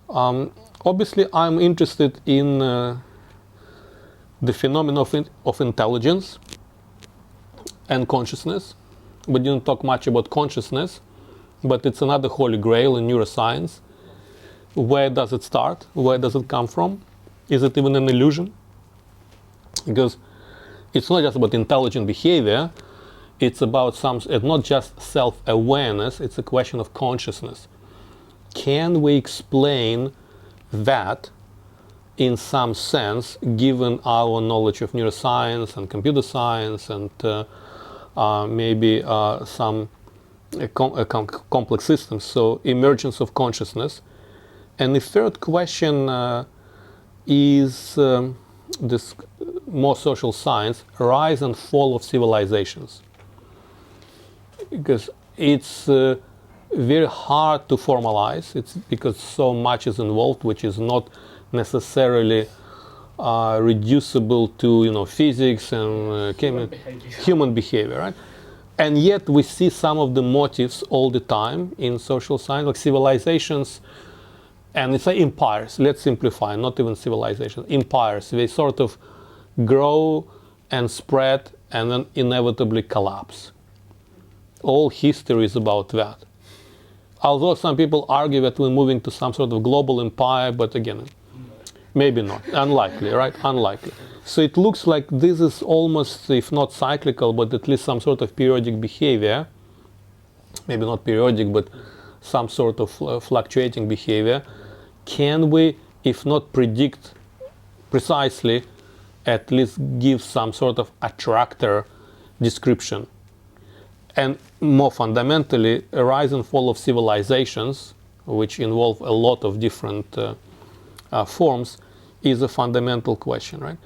Obviously, I'm interested in the phenomenon of intelligence and consciousness. We didn't talk much about consciousness, but it's another holy grail in neuroscience. Where does it start? Where does it come from? Is it even an illusion? Because it's not just about intelligent behavior, it's about it's not just self-awareness, it's a question of consciousness. Can we explain that in some sense, given our knowledge of neuroscience and computer science and maybe some complex systems, so emergence of consciousness. And the third question is this more social science, rise and fall of civilizations. Because it's very hard to formalize, it's because so much is involved, which is not necessarily reducible to physics and human behavior, right? And yet we see some of the motives all the time in social science, like civilizations, and it's like empires. Let's simplify, not even civilizations, empires. They sort of grow and spread and then inevitably collapse. All history is about that. Although some people argue that we're moving to some sort of global empire, but again, maybe not. Unlikely, right? Unlikely. So it looks like this is almost, if not cyclical, but at least some sort of periodic behavior. Maybe not periodic, but some sort of fluctuating behavior. Can we, if not predict precisely, at least give some sort of attractor description? And more fundamentally, a rise and fall of civilizations, which involve a lot of different forms, is a fundamental question, right?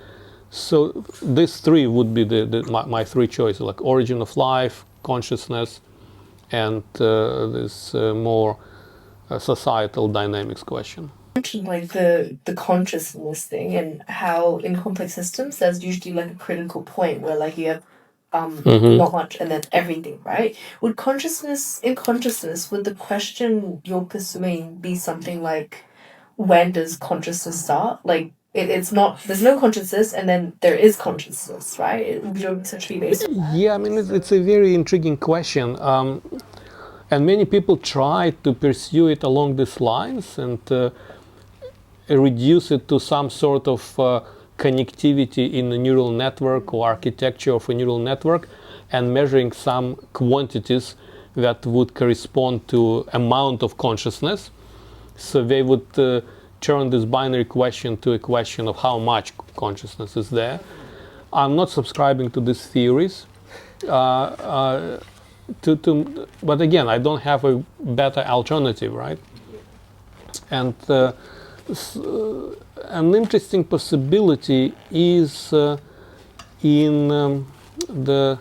So these three would be my three choices, like origin of life, consciousness, and this more societal dynamics question. You mentioned like the consciousness thing and how in complex systems there's usually like a critical point where like you have not much and then everything, right? Would consciousness would the question you're pursuing be something like, when does consciousness start? Like it's not, there's no consciousness and then there is consciousness, right? It would be essentially based on that. Yeah, I mean, it's a very intriguing question. And many people try to pursue it along these lines and reduce it to some sort of connectivity in the neural network or architecture of a neural network and measuring some quantities that would correspond to amount of consciousness. So they would turn this binary question to a question of how much consciousness is there. I'm not subscribing to these theories. But again, I don't have a better alternative, right? And an interesting possibility is in the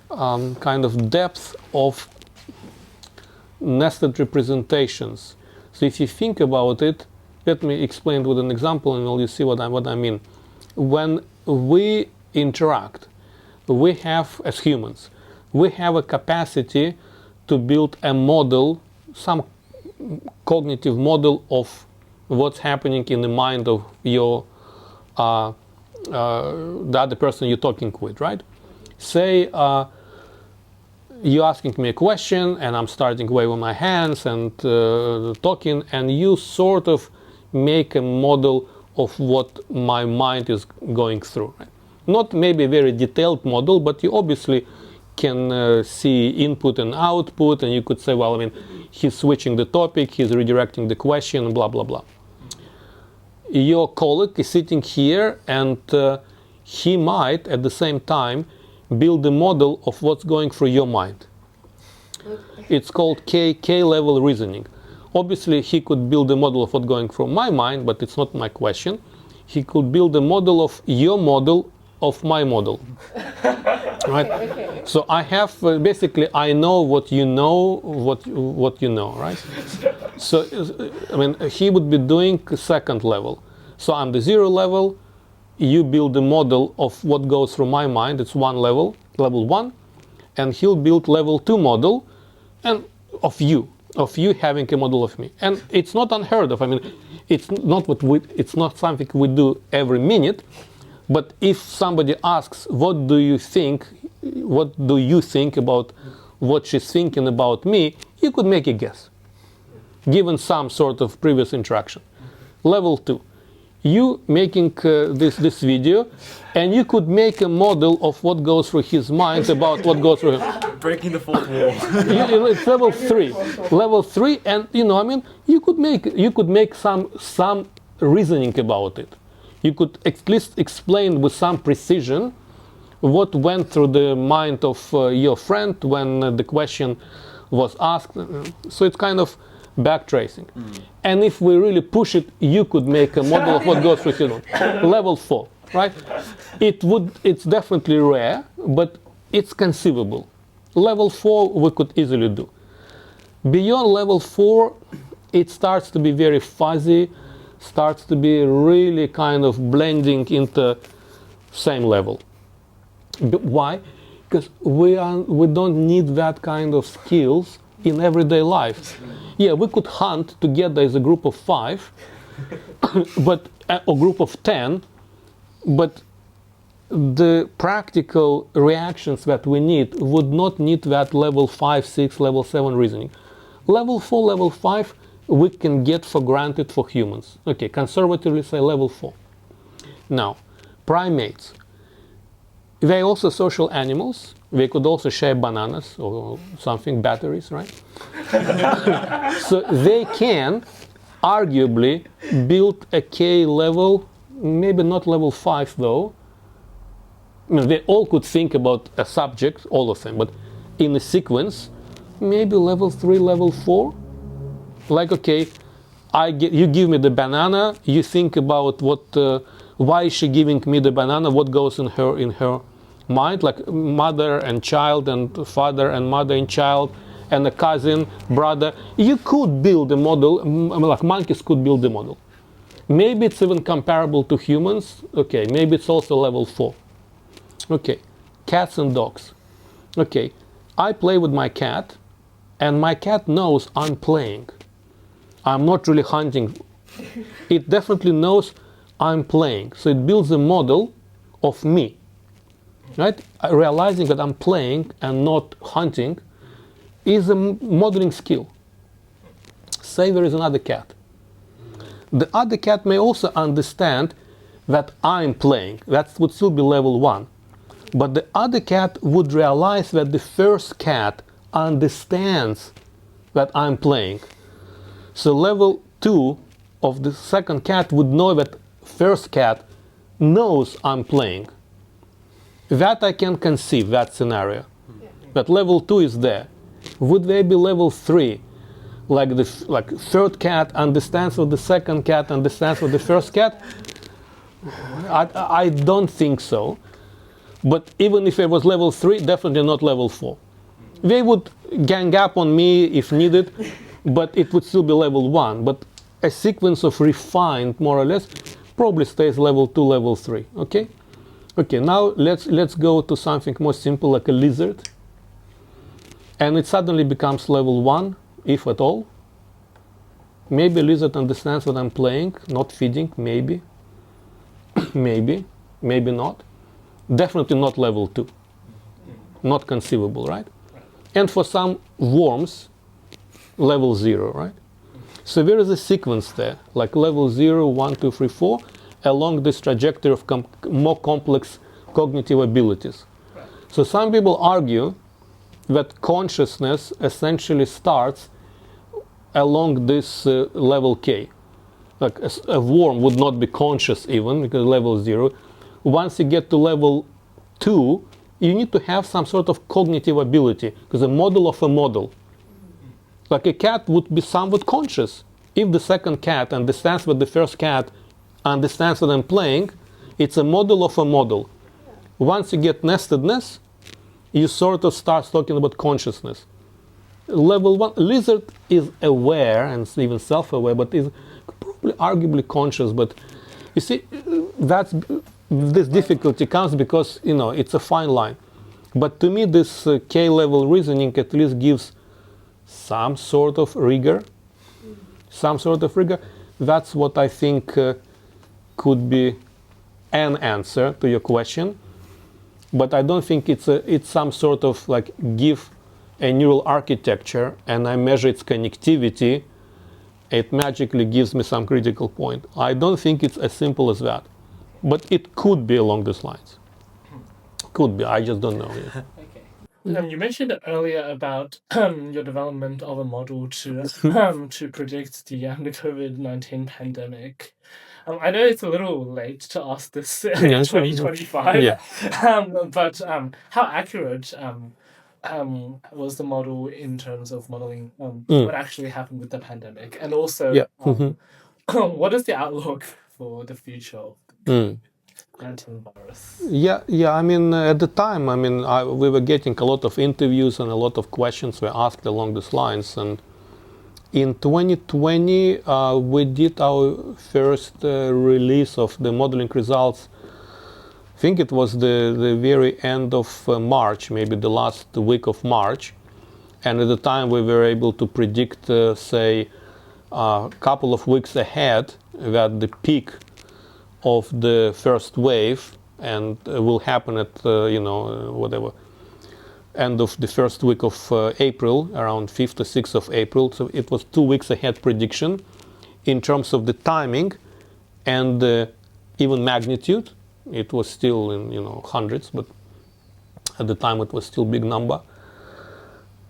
kind of depth of nested representations. So if you think about it, let me explain with an example and you'll see what I mean. When we interact, we have, as humans, we have a capacity to build a model, some cognitive model of what's happening in the mind of your the other person you're talking with, right? Say you're asking me a question and I'm starting waving my hands and talking, and you sort of make a model of what my mind is going through, right? Not maybe a very detailed model, but you obviously can see input and output, and you could say, well, I mean, he's switching the topic, he's redirecting the question, blah, blah, blah. Your colleague is sitting here and he might, at the same time, build a model of what's going through your mind. It's called K-level reasoning. Obviously, he could build a model of what's going through my mind, but it's not my question. He could build a model of your model of my model. Right? Okay. So I have, basically, I know what you know, what you know, right? So, I mean, he would be doing second level. So I'm the 0 level, you build a model of what goes through my mind, it's one level, level 1, and he'll build level 2 model and of you having a model of me. And it's not unheard of. I mean, it's not something we do every minute. But if somebody asks, what do you think about what she's thinking about me, you could make a guess, given some sort of previous interaction. Level 2, you making this video, and you could make a model of what goes through his mind about what goes through him. Breaking the fourth wall. It's level 3. Level 3, and you could make some reasoning about it. You could at least explain with some precision what went through the mind of your friend when the question was asked. So it's kind of backtracing. And if we really push it, you could make a model of what goes through his mind. Level 4, right? It's definitely rare, but it's conceivable. Level 4 we could easily do. Beyond level 4, it starts to be very fuzzy, starts to be really kind of blending into same level. Why? Because we don't need that kind of skills in everyday life. Yeah, we could hunt together as a group of 5, but a group of 10, but the practical reactions that we need would not need that level 5, 6, level 7 reasoning. Level 4, level 5, we can get for granted for humans. Okay, conservatively say level 4. Now, primates. They're also social animals. They could also share bananas or something, batteries, right? So they can arguably build a K level, maybe not level 5 though. I mean, they all could think about a subject, all of them, but in a sequence, maybe level 3, level 4. Like, okay, you give me the banana, you think about why is she giving me the banana, what goes in her mind, like mother and child and father and mother and child and a cousin, brother. You could build a model, like monkeys could build a model. Maybe it's even comparable to humans. Okay, maybe it's also level 4. Okay, cats and dogs. Okay, I play with my cat, and my cat knows I'm playing. I'm not really hunting. It definitely knows I'm playing. So it builds a model of me. Right? Realizing that I'm playing and not hunting is a modeling skill. Say there is another cat. The other cat may also understand that I'm playing. That would still be level 1. But the other cat would realize that the first cat understands that I'm playing. So level 2 of the second cat would know that first cat knows I'm playing. That I can conceive, that scenario. But level 2 is there. Would there be level 3? Like third cat understands what the second cat understands what the first cat? I don't think so. But even if it was level 3, definitely not level 4. They would gang up on me if needed, but it would still be level 1. But a sequence of refined, more or less, probably stays level 2, level 3. Okay? Okay, now let's go to something more simple, like a lizard. And it suddenly becomes level 1, if at all. Maybe a lizard understands what I'm playing, not feeding, maybe. Maybe not. Definitely not level 2. Not conceivable, right? And for some worms, level 0, right? So there is a sequence there, like level 0, 1, 2, 3, 4, along this trajectory of more complex cognitive abilities. So some people argue that consciousness essentially starts along this level K. Like a worm would not be conscious even, because level 0. Once you get to level 2, you need to have some sort of cognitive ability, because a model of a model. Like a cat would be somewhat conscious. If the second cat understands what the first cat understands what I'm playing, it's a model of a model. Once you get nestedness, you sort of start talking about consciousness. Level 1, lizard is aware and even self-aware, but is probably arguably conscious. But you see, this difficulty comes because it's a fine line. But to me, this K-level reasoning at least gives some sort of rigor. Some sort of rigor. That's what I think could be an answer to your question. But I don't think it's some sort of like give a neural architecture and I measure its connectivity, it magically gives me some critical point. I don't think it's as simple as that. But it could be along these lines. Could be, I just don't know yet. Okay. You mentioned earlier about your development of a model to predict the COVID-19 pandemic. I know it's a little late to ask this in 2025, Yeah. but how accurate was the model in terms of modeling what actually happened with the pandemic? And also, Yeah. what is the outlook for the future of the COVID-19 virus? Yeah. I mean, at the time, we were getting a lot of interviews and a lot of questions were asked along these lines. And in 2020, we did our first release of the modeling results. I think it was the very end of March, maybe the last week of March. And at the time, we were able to predict, say, a couple of weeks ahead that the peak of the first wave and will happen at, whatever, end of the first week of April, around 5th or 6th of April. So it was 2 weeks ahead prediction in terms of the timing and even magnitude. It was still in hundreds, but at the time it was still big number.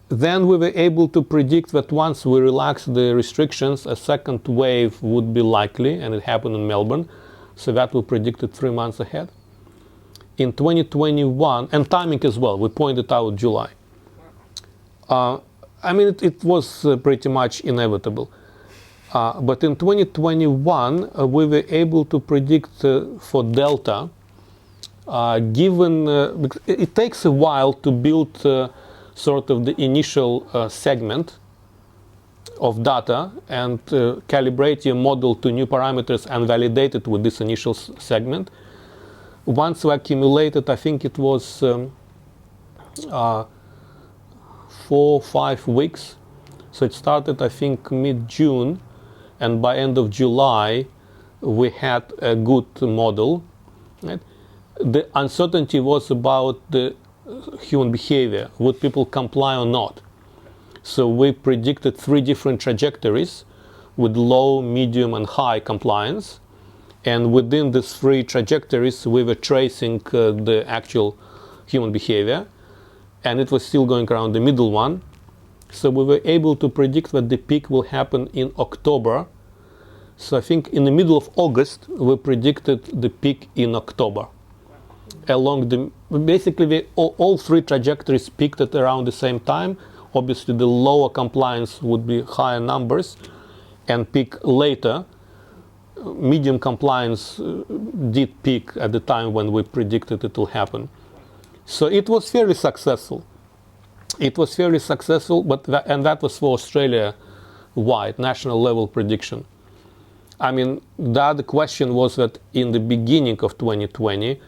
Then we were able to predict that once we relax the restrictions, a second wave would be likely, and it happened in Melbourne. So that we predicted 3 months ahead. In 2021, and timing as well, we pointed out July. It was pretty much inevitable. But in 2021, we were able to predict for Delta, given it takes a while to build sort of the initial segment of data and calibrate your model to new parameters and validate it with this initial segment. Once we accumulated, I think it was 4 or 5 weeks. So it started, I think, mid-June, and by end of July, we had a good model. Right? The uncertainty was about the human behavior. Would people comply or not? So we predicted 3 different trajectories with low, medium, and high compliance. And within these 3 trajectories, we were tracing the actual human behavior. And it was still going around the middle one. So we were able to predict that the peak will happen in October. So I think in the middle of August, we predicted the peak in October. Basically, all 3 trajectories peaked at around the same time. Obviously, the lower compliance would be higher numbers and peak later. Medium compliance did peak at the time when we predicted it will happen. So it was fairly successful. It was fairly successful, and that was for Australia-wide, national level prediction. The other question was that in the beginning of 2020,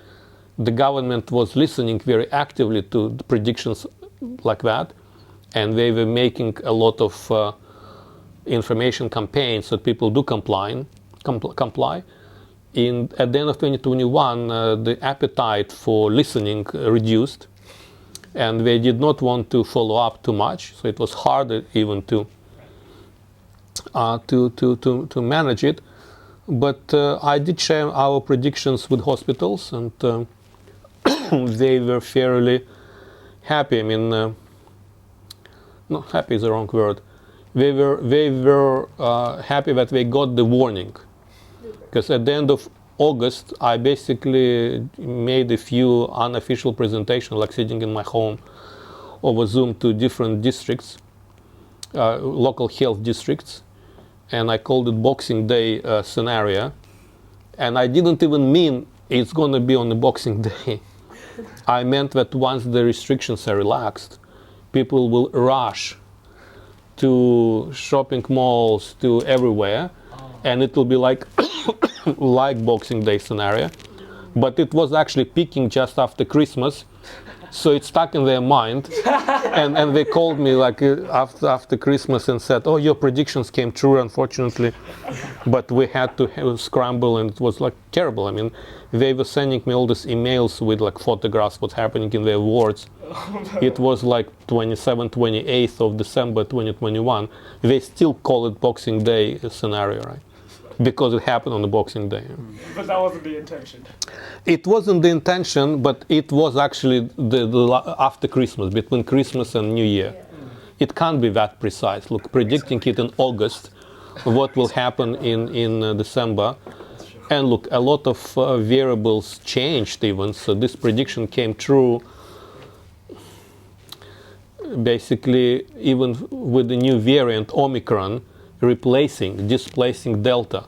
the government was listening very actively to the predictions like that, and they were making a lot of information campaigns that people do comply. At the end of 2021, the appetite for listening reduced, and they did not want to follow up too much, so it was harder even to manage it. But I did share our predictions with hospitals, and they were fairly happy. Not happy is the wrong word. They were happy that they got the warning. Because at the end of August, I basically made a few unofficial presentations, like sitting in my home over Zoom to different districts, local health districts. And I called it Boxing Day scenario. And I didn't even mean it's going to be on the Boxing Day. I meant that once the restrictions are relaxed, people will rush to shopping malls, to everywhere. And it will be like like Boxing Day scenario. But it was actually peaking just after Christmas. So it stuck in their mind, and they called me like after Christmas and said, "Oh, your predictions came true, unfortunately, but we had to scramble, and it was like terrible." I mean, they were sending me all these emails with like photographs, what's happening in their wards. It was like 28th of December 2021. They still call it Boxing Day scenario, right? Because it happened on the Boxing Day. But that wasn't the intention. It wasn't the intention, but it was actually after Christmas, between Christmas and New Year. It can't be that precise. Look, predicting it in August, what will happen in December. And look, a lot of variables changed even, so this prediction came true. Basically, even with the new variant, Omicron, displacing Delta.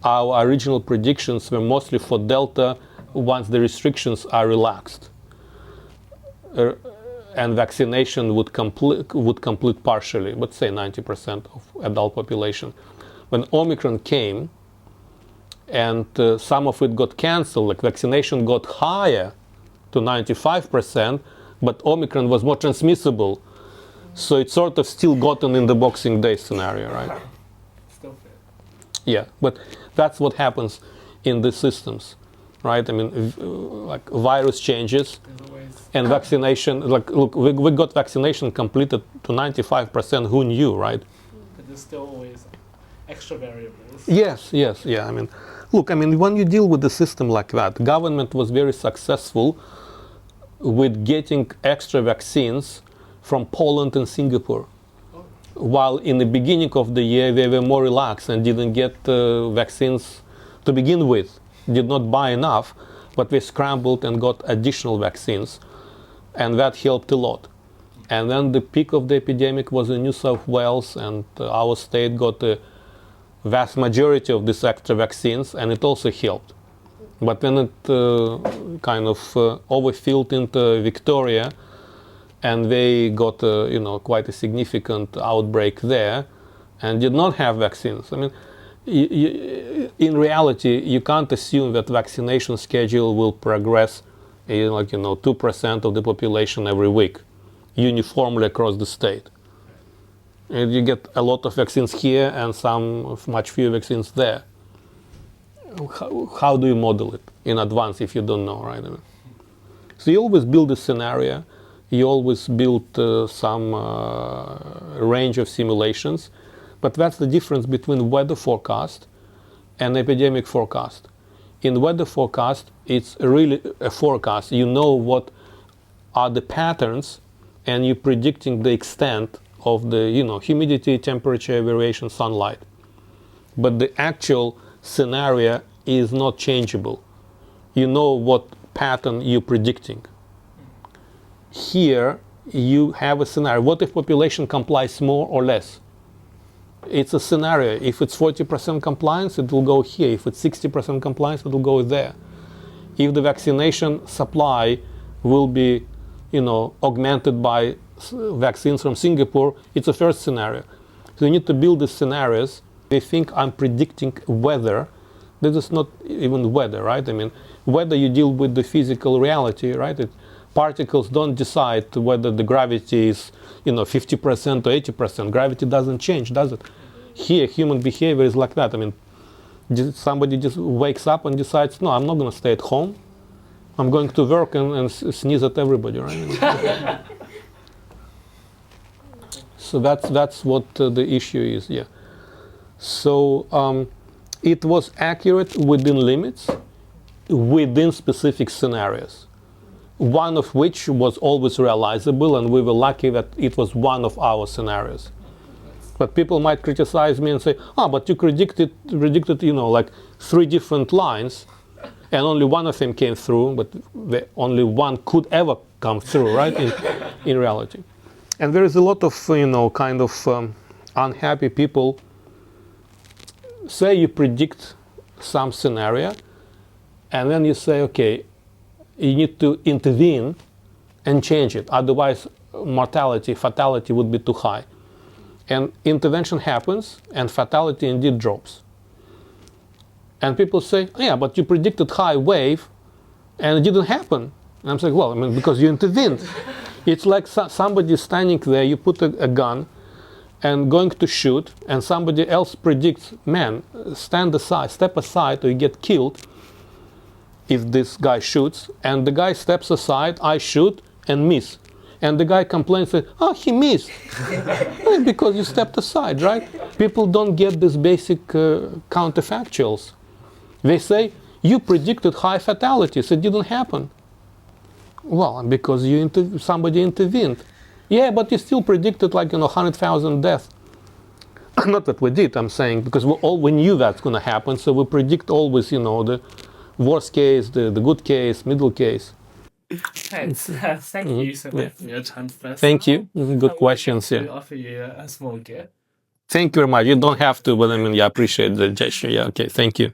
Our original predictions were mostly for Delta once the restrictions are relaxed. And vaccination would complete partially, but say 90% of adult population. When Omicron came, and some of it got cancelled, like vaccination got higher to 95%, but Omicron was more transmissible. So it's sort of still gotten in the Boxing Day scenario, right? Still fair. Yeah, but that's what happens in the systems, right? I mean, like virus changes and vaccination, like look, we got vaccination completed to 95%, who knew, right? But there's still always extra variables. Yes, yeah, I mean, look, I mean, when you deal with a system like that, government was very successful with getting extra vaccines from Poland and Singapore. While in the beginning of the year they were more relaxed and didn't get vaccines to begin with, did not buy enough, but they scrambled and got additional vaccines, and that helped a lot. And then the peak of the epidemic was in New South Wales, and our state got the vast majority of these extra vaccines, and it also helped. But then it kind of overfilled into Victoria, and they got quite a significant outbreak there, and did not have vaccines. I mean, in reality, you can't assume that vaccination schedule will progress, 2% of the population every week, uniformly across the state. And you get a lot of vaccines here and much fewer vaccines there. How do you model it in advance if you don't know, right? I mean, so you always build a scenario. You always build some range of simulations, but that's the difference between weather forecast and epidemic forecast. In weather forecast, it's really a forecast. You know what are the patterns, and you're predicting the extent of the humidity, temperature variation, sunlight. But the actual scenario is not changeable. You know what pattern you're predicting. Here you have a scenario. What if population complies more or less? It's a scenario. If it's 40% compliance, it will go here. If it's 60% compliance, it will go there. If the vaccination supply will be, augmented by vaccines from Singapore, it's a first scenario. So you need to build the scenarios. They think I'm predicting weather. This is not even weather, right? I mean, weather you deal with the physical reality, right? Particles don't decide whether the gravity is, 50% or 80%. Gravity doesn't change, does it? Here, human behavior is like that. I mean, somebody just wakes up and decides, no, I'm not going to stay at home. I'm going to work and sneeze at everybody, right? So that's what the issue is, yeah. So it was accurate within limits, within specific scenarios. One of which was always realizable, and we were lucky that it was one of our scenarios. But people might criticize me and say, but you predicted, like 3 different lines, and only one of them came through, but only one could ever come through, right, in reality. And there is a lot of, unhappy people. Say you predict some scenario, and then you say, okay, you need to intervene and change it. Otherwise, fatality would be too high. And intervention happens, and fatality indeed drops. And people say, yeah, but you predicted high wave, and it didn't happen. And I'm saying, well, I mean, because you intervened. It's like somebody standing there, you put a gun and going to shoot, and somebody else predicts, man, step aside or you get killed if this guy shoots, and the guy steps aside, I shoot and miss. And the guy complains, oh, he missed. Because you stepped aside, right? People don't get these basic counterfactuals. They say, you predicted high fatalities, it didn't happen. Well, because somebody intervened. Yeah, but you still predicted 100,000 deaths. Not that we did, I'm saying, because we knew that's going to happen, so we predict always, the worst case, the good case, middle case. Thanks. Thank you so much for your time, Professor. Thank you. Good questions. To offer you a small gift. Thank you very much. You don't have to, but I appreciate the gesture. Yeah, okay. Thank you.